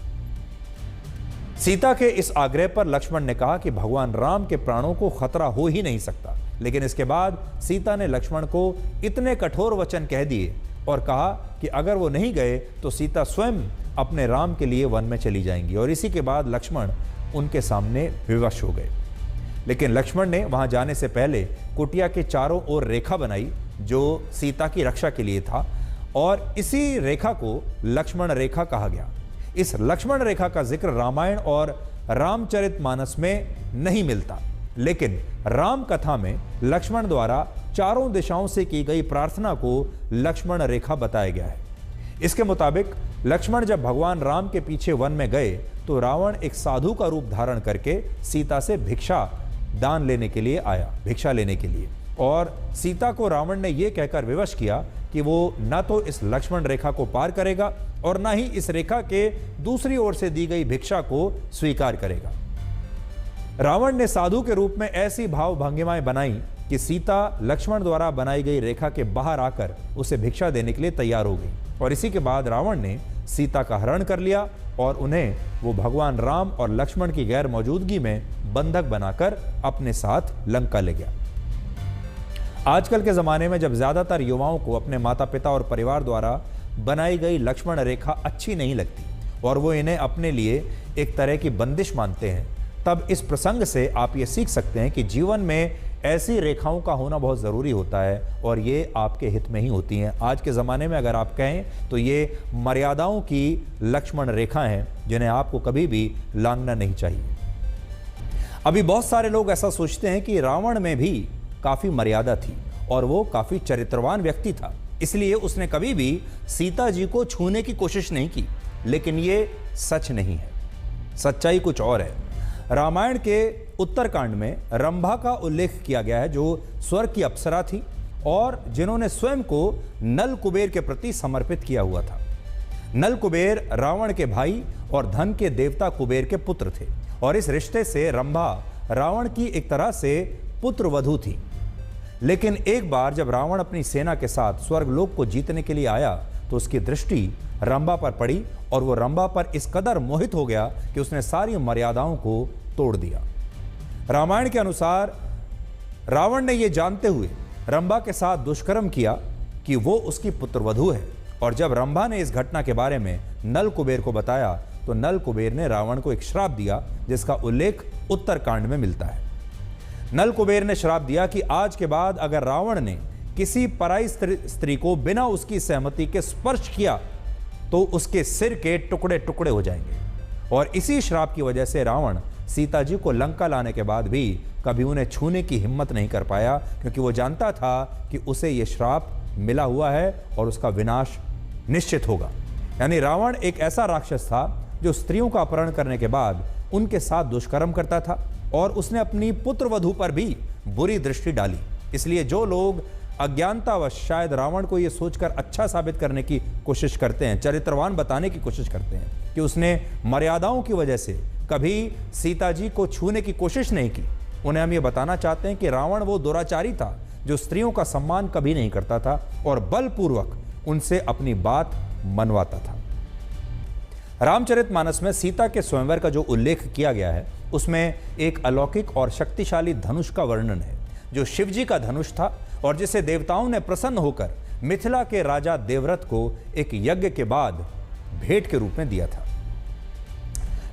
सीता के इस आग्रह पर लक्ष्मण ने कहा कि भगवान राम के प्राणों को खतरा हो ही नहीं सकता, लेकिन इसके बाद सीता ने लक्ष्मण को इतने कठोर वचन कह दिए और कहा कि अगर वो नहीं गए तो सीता स्वयं अपने राम के लिए वन में चली जाएंगी। और इसी के बाद लक्ष्मण उनके सामने विवश हो गए। लेकिन लक्ष्मण ने वहां जाने से पहले कुटिया के चारों ओर रेखा बनाई जो सीता की रक्षा के लिए था, और इसी रेखा को लक्ष्मण रेखा कहा गया। इस लक्ष्मण रेखा का जिक्र रामायण और रामचरितमानस में नहीं मिलता, लेकिन राम कथा में लक्ष्मण द्वारा चारों दिशाओं से की गई प्रार्थना को लक्ष्मण रेखा बताया गया है। इसके मुताबिक लक्ष्मण जब भगवान राम के पीछे वन में गए तो रावण एक साधु का रूप धारण करके सीता से भिक्षा लेने के लिए, और सीता को रावण ने यह कहकर विवश किया कि वो न तो इस लक्ष्मण रेखा को पार करेगा और न ही इस रेखा के दूसरी ओर से दी गई भिक्षा को स्वीकार करेगा। रावण ने साधु के रूप में ऐसी भाव भंगिमाएं बनाई कि सीता लक्ष्मण द्वारा बनाई गई रेखा के बाहर आकर उसे भिक्षा देने के लिए तैयार हो गई, और इसी के बाद रावण ने सीता का हरण कर लिया और उन्हें वो भगवान राम और लक्ष्मण की गैर मौजूदगी में बंधक बनाकर अपने साथ लंका ले गया। आजकल के ज़माने में जब ज़्यादातर युवाओं को अपने माता पिता और परिवार द्वारा बनाई गई लक्ष्मण रेखा अच्छी नहीं लगती और वो इन्हें अपने लिए एक तरह की बंदिश मानते हैं, तब इस प्रसंग से आप ये सीख सकते हैं कि जीवन में ऐसी रेखाओं का होना बहुत ज़रूरी होता है और ये आपके हित में ही होती हैं। आज के ज़माने में अगर आप कहें तो ये मर्यादाओं की लक्ष्मण रेखा हैं जिन्हें आपको कभी भी लांघना नहीं चाहिए। अभी बहुत सारे लोग ऐसा सोचते हैं कि रावण में भी काफ़ी मर्यादा थी और वो काफ़ी चरित्रवान व्यक्ति था, इसलिए उसने कभी भी सीता जी को छूने की कोशिश नहीं की, लेकिन ये सच नहीं है। सच्चाई कुछ और है। रामायण के उत्तरकांड में रंभा का उल्लेख किया गया है जो स्वर्ग की अप्सरा थी और जिन्होंने स्वयं को नल कुबेर के प्रति समर्पित किया हुआ था। नल कुबेर रावण के भाई और धन के देवता कुबेर के पुत्र थे और इस रिश्ते से रंभा रावण की एक तरह से पुत्र वधू थी। लेकिन एक बार जब रावण अपनी सेना के साथ स्वर्गलोक को जीतने के लिए आया तो उसकी दृष्टि रंभा पर पड़ी और वो रंभा पर इस कदर मोहित हो गया कि उसने सारी मर्यादाओं को तोड़ दिया। रामायण के अनुसार रावण ने यह जानते हुए रंभा के साथ दुष्कर्म किया कि वो उसकी पुत्रवधू है, और जब रंभा ने इस घटना के बारे में नल कुबेर को बताया तो नल कुबेर ने रावण को एक श्राप दिया जिसका उल्लेख उत्तरकांड में मिलता है। नल कुबेर ने श्राप दिया कि आज के बाद अगर रावण ने किसी पराई स्त्री को बिना उसकी सहमति के स्पर्श किया तो उसके सिर के टुकड़े टुकड़े हो जाएंगे। और इसी श्राप की वजह से रावण सीता जी को लंका लाने के बाद भी कभी उन्हें छूने की हिम्मत नहीं कर पाया, क्योंकि वो जानता था कि उसे ये श्राप मिला हुआ है और उसका विनाश निश्चित होगा। यानी रावण एक ऐसा राक्षस था जो स्त्रियों का अपहरण करने के बाद उनके साथ दुष्कर्म करता था और उसने अपनी पुत्रवधू पर भी बुरी दृष्टि डाली। इसलिए जो लोग अज्ञानतावश शायद रावण को यह सोचकर अच्छा साबित करने की कोशिश करते हैं, चरित्रवान बताने की कोशिश करते हैं कि उसने मर्यादाओं की वजह से कभी सीता जी को छूने की कोशिश नहीं की, उन्हें हम ये बताना चाहते हैं कि रावण वो दुराचारी था जो स्त्रियों का सम्मान कभी नहीं करता था और बलपूर्वक उनसे अपनी बात मनवाता था। रामचरितमानस में सीता के स्वयंवर का जो उल्लेख किया गया है उसमें एक अलौकिक और शक्तिशाली धनुष का वर्णन है जो शिवजी का धनुष था और जिसे देवताओं ने प्रसन्न होकर मिथिला के राजा देवव्रत को एक यज्ञ के बाद भेंट के रूप में दिया था।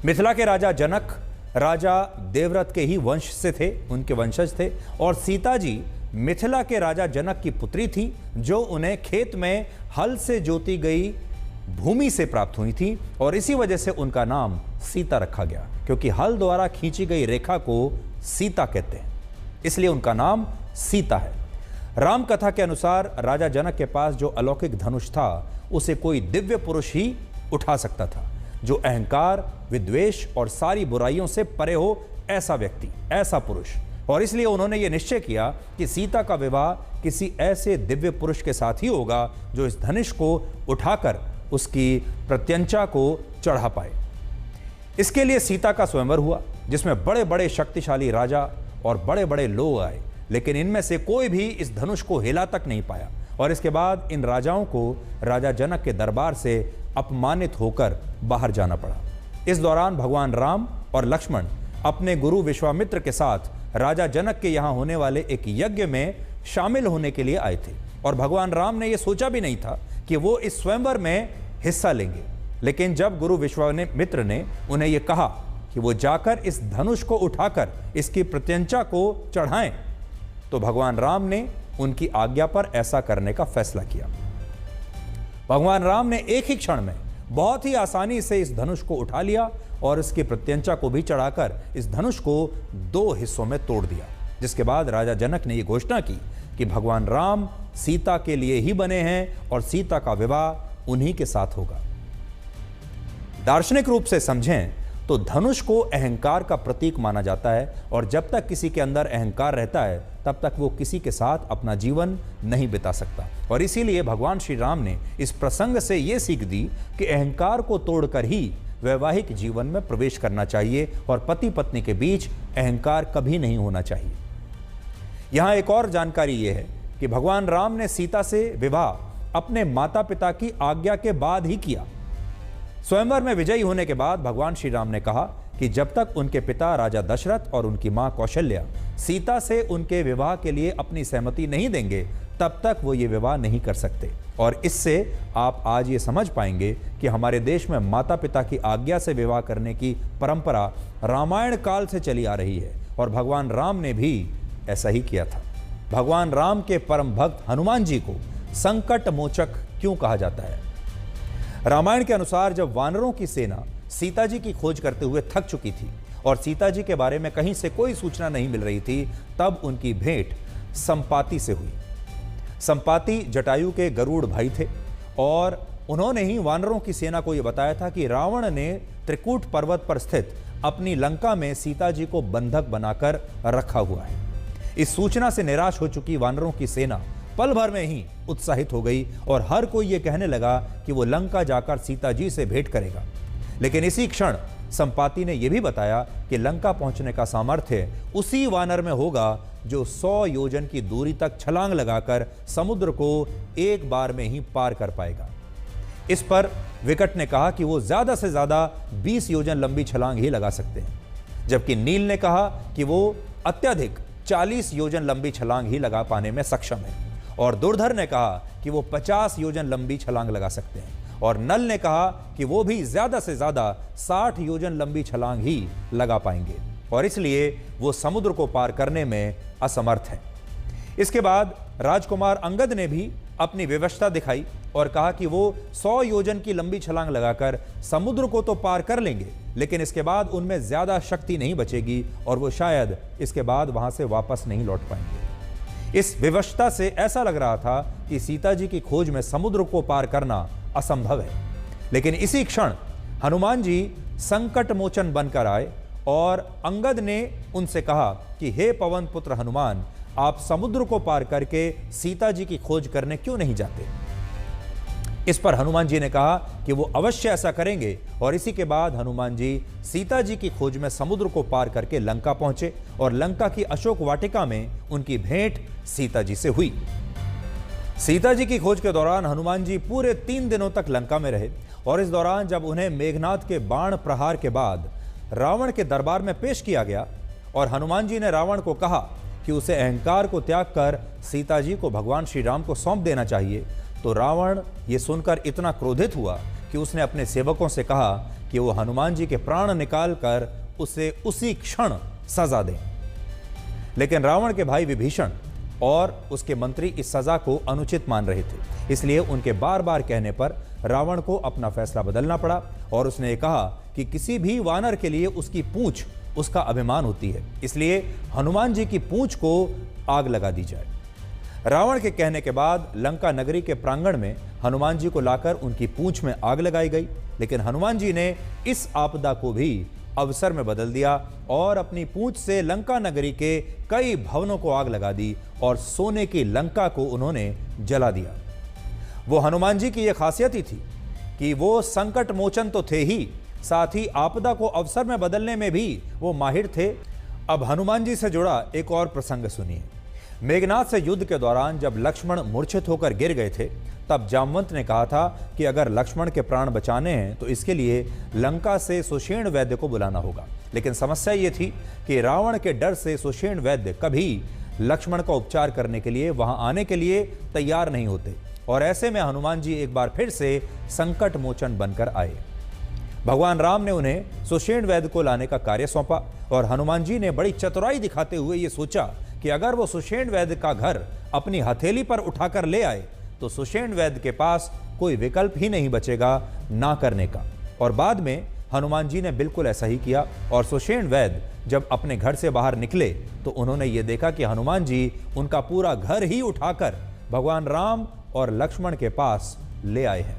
मिथिला के राजा जनक राजा देवव्रत के ही वंश से थे, उनके वंशज थे, और सीता जी मिथिला के राजा जनक की पुत्री थी जो उन्हें खेत में हल से जोती गई भूमि से प्राप्त हुई थी और इसी वजह से उनका नाम सीता रखा गया, क्योंकि हल द्वारा खींची गई रेखा को सीता कहते हैं, इसलिए उनका नाम सीता है। राम कथा के अनुसार राजा जनक के पास जो अलौकिक धनुष था उसे कोई दिव्य पुरुष ही उठा सकता था, जो अहंकार, विद्वेष और सारी बुराइयों से परे हो, ऐसा व्यक्ति, ऐसा पुरुष। और इसलिए उन्होंने ये निश्चय किया कि सीता का विवाह किसी ऐसे दिव्य पुरुष के साथ ही होगा जो इस धनुष को उठाकर उसकी प्रत्यंचा को चढ़ा पाए। इसके लिए सीता का स्वयंवर हुआ, जिसमें बड़े बड़े शक्तिशाली राजा और बड़े बड़े लोग आए, लेकिन इनमें से कोई भी इस धनुष को हिला तक नहीं पाया। और इसके बाद इन राजाओं को राजा जनक के दरबार से अपमानित होकर बाहर जाना पड़ा। इस दौरान भगवान राम और लक्ष्मण अपने गुरु विश्वामित्र के साथ राजा जनक के यहाँ होने वाले एक यज्ञ में शामिल होने के लिए आए थे। और भगवान राम ने यह सोचा भी नहीं था कि वो इस स्वयंवर में हिस्सा लेंगे। लेकिन जब गुरु विश्वामित्र ने उन्हें यह कहा कि वो जाकर इस धनुष को उठाकर इसकी प्रत्यंचा को चढ़ाएं, तो भगवान राम ने उनकी आज्ञा पर ऐसा करने का फैसला किया। भगवान राम ने एक ही क्षण में बहुत ही आसानी से इस धनुष को उठा लिया और इसकी प्रत्यंचा को भी चढ़ाकर इस धनुष को 2 हिस्सों में तोड़ दिया। जिसके बाद राजा जनक ने यह घोषणा की कि भगवान राम सीता के लिए ही बने हैं और सीता का विवाह उन्हीं के साथ होगा। दार्शनिक रूप से समझें तो धनुष को अहंकार का प्रतीक माना जाता है, और जब तक किसी के अंदर अहंकार रहता है तब तक वो किसी के साथ अपना जीवन नहीं बिता सकता। और इसीलिए भगवान श्री राम ने इस प्रसंग से ये सीख दी कि अहंकार को तोड़कर ही वैवाहिक जीवन में प्रवेश करना चाहिए और पति पत्नी के बीच अहंकार कभी नहीं होना चाहिए। यहाँ एक और जानकारी ये है कि भगवान राम ने सीता से विवाह अपने माता पिता की आज्ञा के बाद ही किया। स्वयंवर में विजयी होने के बाद भगवान श्री राम ने कहा कि जब तक उनके पिता राजा दशरथ और उनकी मां कौशल्या सीता से उनके विवाह के लिए अपनी सहमति नहीं देंगे, तब तक वो ये विवाह नहीं कर सकते। और इससे आप आज ये समझ पाएंगे कि हमारे देश में माता पिता की आज्ञा से विवाह करने की परंपरा रामायण काल से चली आ रही है, और भगवान राम ने भी ऐसा ही किया था। भगवान राम के परम भक्त हनुमान जी को संकट मोचक क्यों कहा जाता है? रामायण के अनुसार जब वानरों की सेना सीता जी की खोज करते हुए थक चुकी थी और सीता जी के बारे में कहीं से कोई सूचना नहीं मिल रही थी, तब उनकी भेंट संपाति से हुई। संपाति जटायु के गरुड़ भाई थे और उन्होंने ही वानरों की सेना को यह बताया था कि रावण ने त्रिकूट पर्वत पर स्थित अपनी लंका में सीता जी को बंधक बनाकर रखा हुआ है। इस सूचना से निराश हो चुकी वानरों की सेना पल भर में ही उत्साहित हो गई और हर कोई ये कहने लगा कि वो लंका जाकर सीता जी से भेंट करेगा। लेकिन इसी क्षण संपाति ने यह भी बताया कि लंका पहुंचने का सामर्थ्य उसी वानर में होगा जो 100 योजन की दूरी तक छलांग लगाकर समुद्र को एक बार में ही पार कर पाएगा। इस पर विकट ने कहा कि वो ज्यादा से ज्यादा 20 योजन लंबी छलांग ही लगा सकते हैं, जबकि नील ने कहा कि वो अत्यधिक 40 योजन लंबी छलांग ही लगा पाने में सक्षम है, और दुर्धर ने कहा कि वो 50 योजन लंबी छलांग लगा सकते हैं, और नल ने कहा कि वो भी ज्यादा से ज्यादा 60 योजन लंबी छलांग ही लगा पाएंगे, और इसलिए वो समुद्र को पार करने में असमर्थ हैं। इसके बाद राजकुमार अंगद ने भी अपनी विवशता दिखाई और कहा कि वो 100 योजन की लंबी छलांग लगाकर समुद्र को तो पार कर लेंगे, लेकिन इसके बाद उनमें ज्यादा शक्ति नहीं बचेगी और वो शायद इसके बाद वहां से वापस नहीं लौट पाएंगे। इस विवशता से ऐसा लग रहा था कि सीता जी की खोज में समुद्र को पार करना असंभव है। लेकिन इसी क्षण हनुमान जी संकट मोचन बनकर आए और अंगद ने उनसे कहा कि हे पवन पुत्र हनुमान, आप समुद्र को पार करके सीता जी की खोज करने क्यों नहीं जाते? इस पर हनुमान जी ने कहा कि वो अवश्य ऐसा करेंगे, और इसी के बाद हनुमान जी सीता जी की खोज में समुद्र को पार करके लंका पहुंचे और लंका की अशोक वाटिका में उनकी भेंट सीता जी से हुई। सीता जी की खोज के दौरान हनुमान जी पूरे 3 दिनों तक लंका में रहे, और इस दौरान जब उन्हें मेघनाद के बाण प्रहार के बाद रावण के दरबार में पेश किया गया और हनुमान जी ने रावण को कहा कि उसे अहंकार को त्याग कर सीता जी को भगवान श्री राम को सौंप देना चाहिए, तो रावण ये सुनकर इतना क्रोधित हुआ कि उसने अपने सेवकों से कहा कि वो हनुमान जी के प्राण निकाल कर उसे उसी क्षण सजा दें। लेकिन रावण के भाई विभीषण और उसके मंत्री इस सजा को अनुचित मान रहे थे, इसलिए उनके बार बार कहने पर रावण को अपना फैसला बदलना पड़ा और उसने कहा कि किसी भी वानर के लिए उसकी पूंछ उसका अभिमान होती है, इसलिए हनुमान जी की पूंछ को आग लगा दी जाए। रावण के कहने के बाद लंका नगरी के प्रांगण में हनुमान जी को लाकर उनकी पूंछ में आग लगाई गई, लेकिन हनुमान जी ने इस आपदा को भी अवसर में बदल दिया और अपनी पूंछ से लंका नगरी के कई भवनों को आग लगा दी और सोने की लंका को उन्होंने जला दिया। वो हनुमान जी की यह खासियत ही थी कि वो संकट मोचन तो थे ही, साथ ही आपदा को अवसर में बदलने में भी वो माहिर थे। अब हनुमान जी से जुड़ा एक और प्रसंग सुनिए। मेघनाद से युद्ध के दौरान जब लक्ष्मण मूर्छित होकर गिर गए थे, तब जामवंत ने कहा था कि अगर लक्ष्मण के प्राण बचाने हैं तो इसके लिए लंका से सुषेण वैद्य को बुलाना होगा। लेकिन समस्या ये थी कि रावण के डर से सुषेण वैद्य कभी लक्ष्मण का उपचार करने के लिए वहां आने के लिए तैयार नहीं होते, और ऐसे में हनुमान जी एक बार फिर से संकट मोचन बनकर आए। भगवान राम ने उन्हें सुषेण वैद्य को लाने का कार्य सौंपा, और हनुमान जी ने बड़ी चतुराई दिखाते हुए ये सोचा कि अगर वो सुषेण वैद्य का घर अपनी हथेली पर उठाकर ले आए तो सुषेण वैद्य के पास कोई विकल्प ही नहीं बचेगा ना करने का। और बाद में हनुमान जी ने बिल्कुल ऐसा ही किया, और सुषेण वैद्य जब अपने घर से बाहर निकले तो उन्होंने ये देखा कि हनुमान जी उनका पूरा घर ही उठाकर भगवान राम और लक्ष्मण के पास ले आए हैं।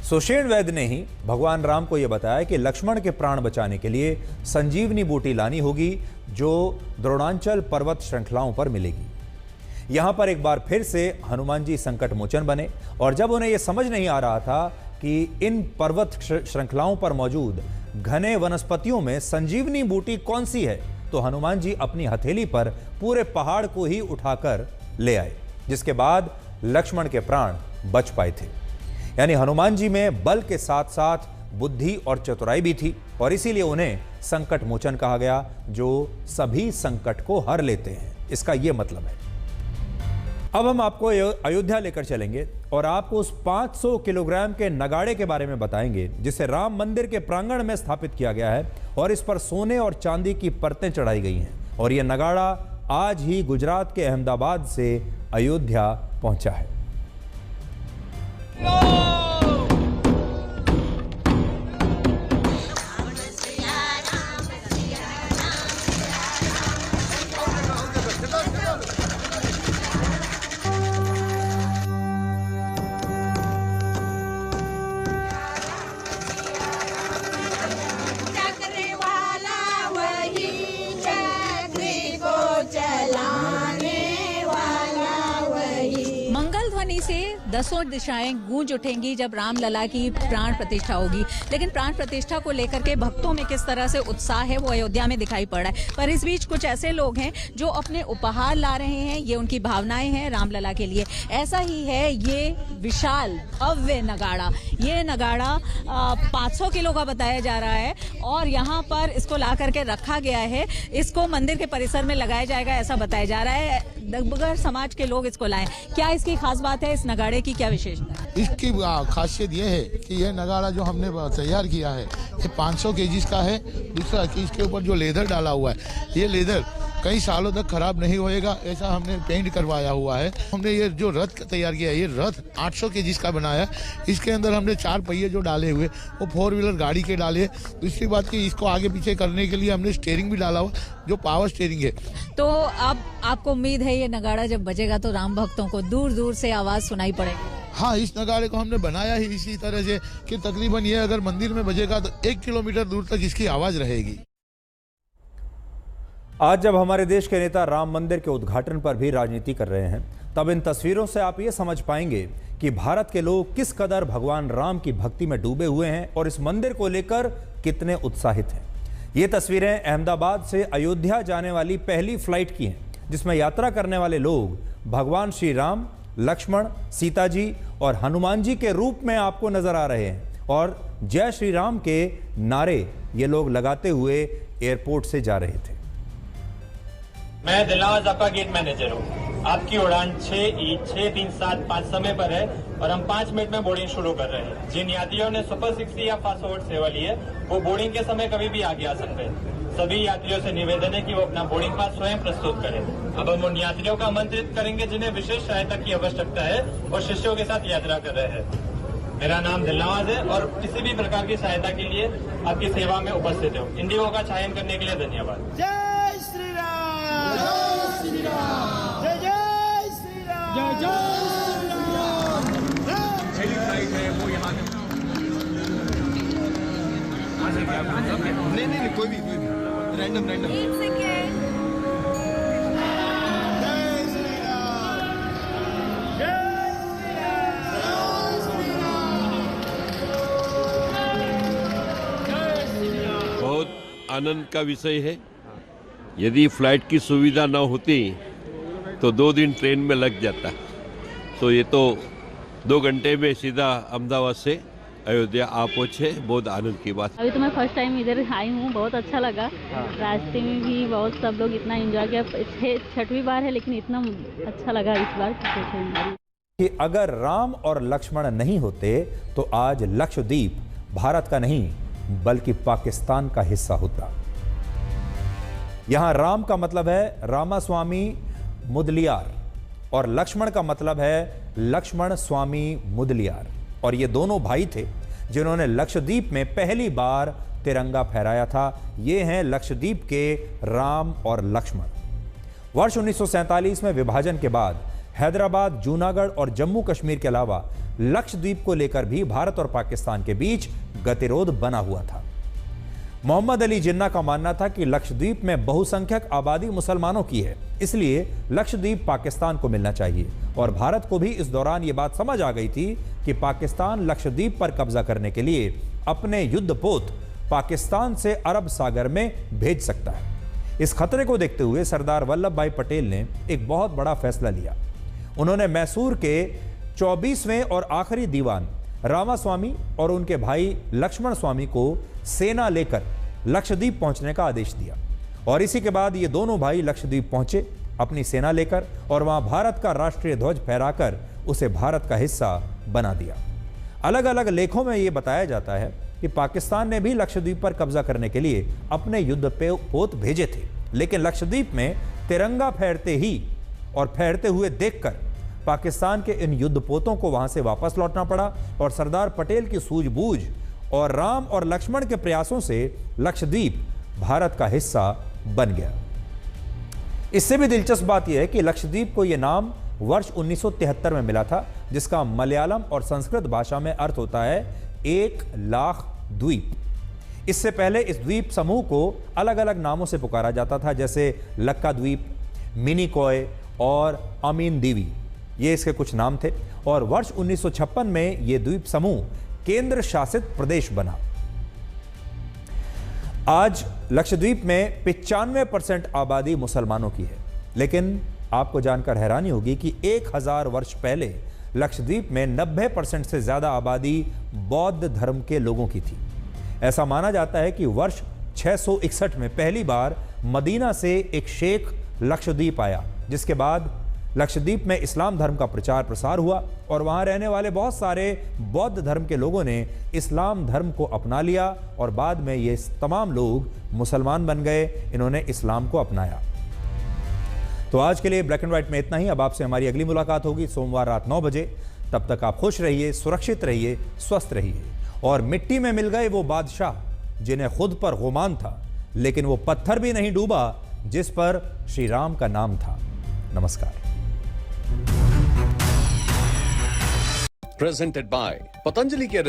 सुषेण वैद्य ने ही भगवान राम को यह बताया कि लक्ष्मण के प्राण बचाने के लिए संजीवनी बूटी लानी होगी, जो द्रोणांचल पर्वत श्रृंखलाओं पर मिलेगी। यहां पर एक बार फिर से हनुमान जी संकट मोचन बने, और जब उन्हें यह समझ नहीं आ रहा था कि इन पर्वत श्रृंखलाओं पर मौजूद घने वनस्पतियों में संजीवनी बूटी कौन सी है, तो हनुमान जी अपनी हथेली पर पूरे पहाड़ को ही उठाकर ले आए, जिसके बाद लक्ष्मण के प्राण बच पाए थे। यानी हनुमान जी में बल के साथ साथ बुद्धि और चतुराई भी थी, और इसीलिए उन्हें संकट मोचन कहा गया, जो सभी संकट को हर लेते हैं। इसका यह मतलब है। अब हम आपको अयोध्या लेकर चलेंगे और आपको उस 500 किलोग्राम के नगाड़े के बारे में बताएंगे जिसे राम मंदिर के प्रांगण में स्थापित किया गया है, और इस पर सोने और चांदी की परतें चढ़ाई गई हैं। और यह नगाड़ा आज ही गुजरात के अहमदाबाद से अयोध्या पहुंचा है। दसों दिशाएं गूंज उठेंगी जब रामलला की प्राण प्रतिष्ठा होगी। लेकिन प्राण प्रतिष्ठा को लेकर के भक्तों में किस तरह से उत्साह है वो अयोध्या में दिखाई पड़ रहा है। पर इस बीच कुछ ऐसे लोग हैं जो अपने उपहार ला रहे हैं, ये उनकी भावनाएं हैं रामलला के लिए। ऐसा ही है ये विशाल भव्य नगाड़ा। ये नगाड़ा 500 किलो का बताया जा रहा है, और यहाँ पर इसको ला करके रखा गया है। इसको मंदिर के परिसर में लगाया जाएगा ऐसा बताया जा रहा है। दगबगर समाज के लोग इसको लाएं। क्या इसकी खास बात है? इस नगाड़े की क्या विशेषता है? इसकी खासियत यह है कि यह नगाड़ा जो हमने तैयार किया है ये 500 केजीज का है। दूसरा कि इसके ऊपर जो लेदर डाला हुआ है, ये लेदर कई सालों तक खराब नहीं होएगा, ऐसा हमने पेंट करवाया हुआ है। हमने ये जो रथ तैयार किया है, ये रथ 800 केजीज का बनाया। इसके अंदर हमने 4 पहिए जो डाले हुए वो 4 व्हीलर गाड़ी के डाले। दूसरी बात कि इसको आगे पीछे करने के लिए हमने स्टीयरिंग भी डाला हुआ, जो पावर स्टीयरिंग है। तो अब आपको उम्मीद है ये नगाड़ा जब बजेगा तो राम भक्तों को दूर दूर से आवाज सुनाई पड़ेगी? हाँ, इस नगाड़े को हमने बनाया ही इसी तरह से कि तकरीबन ये अगर मंदिर में बजेगा तो 1 किलोमीटर दूर तक इसकी आवाज रहेगी। आज जब हमारे देश के नेता राम मंदिर के उद्घाटन पर भी राजनीति कर रहे हैं, तब इन तस्वीरों से आप ये समझ पाएंगे कि भारत के लोग किस कदर भगवान राम की भक्ति में डूबे हुए हैं और इस मंदिर को लेकर कितने उत्साहित हैं। ये तस्वीरें अहमदाबाद से अयोध्या जाने वाली पहली फ्लाइट की हैं, जिसमें यात्रा करने वाले लोग भगवान श्री राम, लक्ष्मण, सीता जी और हनुमान जी के रूप में आपको नजर आ रहे हैं, और जय श्री राम के नारे ये लोग लगाते हुए एयरपोर्ट से जा रहे थे। मैं दिलनवाज आपका गेट मैनेजर हूँ। आपकी उड़ान 6E6375 समय पर है और हम 5 मिनट में बोर्डिंग शुरू कर रहे हैं। जिन यात्रियों ने सुपर 60 या फास्ट फॉरवर्ड सेवा ली है वो बोर्डिंग के समय कभी भी आगे आ सकते हैं। सभी यात्रियों से निवेदन है कि वो अपना बोर्डिंग पास स्वयं प्रस्तुत करें। अब हम उन यात्रियों को आमंत्रित करेंगे जिन्हें विशेष सहायता की आवश्यकता है और शिष्यों के साथ यात्रा कर रहे हैं। मेरा नाम दिलनवाज है और किसी भी प्रकार की सहायता के लिए आपकी सेवा में उपस्थित हूँ। इंडिगो का चयन करने के लिए धन्यवाद। जय श्री राम, जय श्री राम, जय जय श्री राम, जय जय श्री राम। पहली फ्लाइट है वो यहाँ नहीं कोई भी रैंडम एक सेकेंड। जय श्री राम, जय श्री राम, जय श्री राम। आनंद का विषय है। यदि फ्लाइट की सुविधा न होती तो 2 दिन ट्रेन में लग जाता, तो ये तो 2 घंटे में सीधा अहमदाबाद से अयोध्या आ पहुंचे। बहुत आनंद की बात। अभी तो मैं फर्स्ट टाइम इधर आई हूँ, बहुत अच्छा लगा। रास्ते में भी बहुत सब लोग इतना एंजॉय किया। 6वीं बार है लेकिन इतना अच्छा लगा इस बार कि अगर राम और लक्ष्मण नहीं होते तो आज लक्षद्वीप भारत का नहीं बल्कि पाकिस्तान का हिस्सा होता। यहां राम का मतलब है रामास्वामी मुदलियार और लक्ष्मण का मतलब है लक्ष्मण स्वामी मुदलियार। और ये दोनों भाई थे जिन्होंने लक्षद्वीप में पहली बार तिरंगा फहराया था। ये हैं लक्षद्वीप के राम और लक्ष्मण। वर्ष 1947 में विभाजन के बाद हैदराबाद, जूनागढ़ और जम्मू कश्मीर के अलावा लक्षद्वीप को लेकर भी भारत और पाकिस्तान के बीच गतिरोध बना हुआ था। मोहम्मद अली जिन्ना का मानना था कि लक्षद्वीप में बहुसंख्यक आबादी मुसलमानों की है, इसलिए लक्षद्वीप पाकिस्तान को मिलना चाहिए। और भारत को भी इस दौरान यह बात समझ आ गई थी कि पाकिस्तान लक्षद्वीप पर कब्जा करने के लिए अपने युद्धपोत पाकिस्तान से अरब सागर में भेज सकता है। इस खतरे को देखते हुए सरदार वल्लभ भाई पटेल ने एक बहुत बड़ा फैसला लिया। उन्होंने मैसूर के 24वें और आखिरी दीवान रामास्वामी और उनके भाई लक्ष्मण स्वामी को सेना लेकर लक्षद्वीप पहुंचने का आदेश दिया। और इसी के बाद ये दोनों भाई लक्षद्वीप पहुंचे अपनी सेना लेकर और वहां भारत का राष्ट्रीय ध्वज फहराकर उसे भारत का हिस्सा बना दिया। अलग अलग लेखों में यह बताया जाता है कि पाकिस्तान ने भी लक्षद्वीप पर कब्जा करने के लिए अपने युद्धपोत भेजे थे, लेकिन लक्षद्वीप में तिरंगा फहरते ही और फहरते हुए देखकर पाकिस्तान के इन युद्धपोतों को वहां से वापस लौटना पड़ा। और सरदार पटेल की सूझबूझ और राम और लक्ष्मण के प्रयासों से लक्षद्वीप भारत का हिस्सा बन गया। इससे भी दिलचस्प बात यह है कि लक्षद्वीप को यह नाम वर्ष 1973 में मिला था, जिसका मलयालम और संस्कृत भाषा में अर्थ होता है 1 लाख द्वीप। इससे पहले इस द्वीप समूह को अलग अलग नामों से पुकारा जाता था, जैसे लक्का द्वीप, मिनिकॉय और अमीन दीवी। ये इसके कुछ नाम थे। और वर्ष 1956 में यह द्वीप समूह केंद्र शासित प्रदेश बना। आज लक्षद्वीप में 95% आबादी मुसलमानों की है, लेकिन आपको जानकर हैरानी होगी कि 1000 वर्ष पहले लक्षद्वीप में 90% से ज्यादा आबादी बौद्ध धर्म के लोगों की थी। ऐसा माना जाता है कि वर्ष 661 में पहली बार मदीना से एक शेख लक्षद्वीप आया, जिसके बाद लक्षद्वीप में इस्लाम धर्म का प्रचार प्रसार हुआ और वहां रहने वाले बहुत सारे बौद्ध धर्म के लोगों ने इस्लाम धर्म को अपना लिया और बाद में ये तमाम लोग मुसलमान बन गए। इन्होंने इस्लाम को अपनाया। तो आज के लिए ब्लैक एंड व्हाइट में इतना ही। अब आपसे हमारी अगली मुलाकात होगी सोमवार रात 9 बजे। तब तक आप खुश रहिए, सुरक्षित रहिए, स्वस्थ रहिए। और मिट्टी में मिल गए वो बादशाह जिन्हें खुद पर गुमान था, लेकिन वो पत्थर भी नहीं डूबा जिस पर श्री राम का नाम था। नमस्कार। Presented by Patanjali के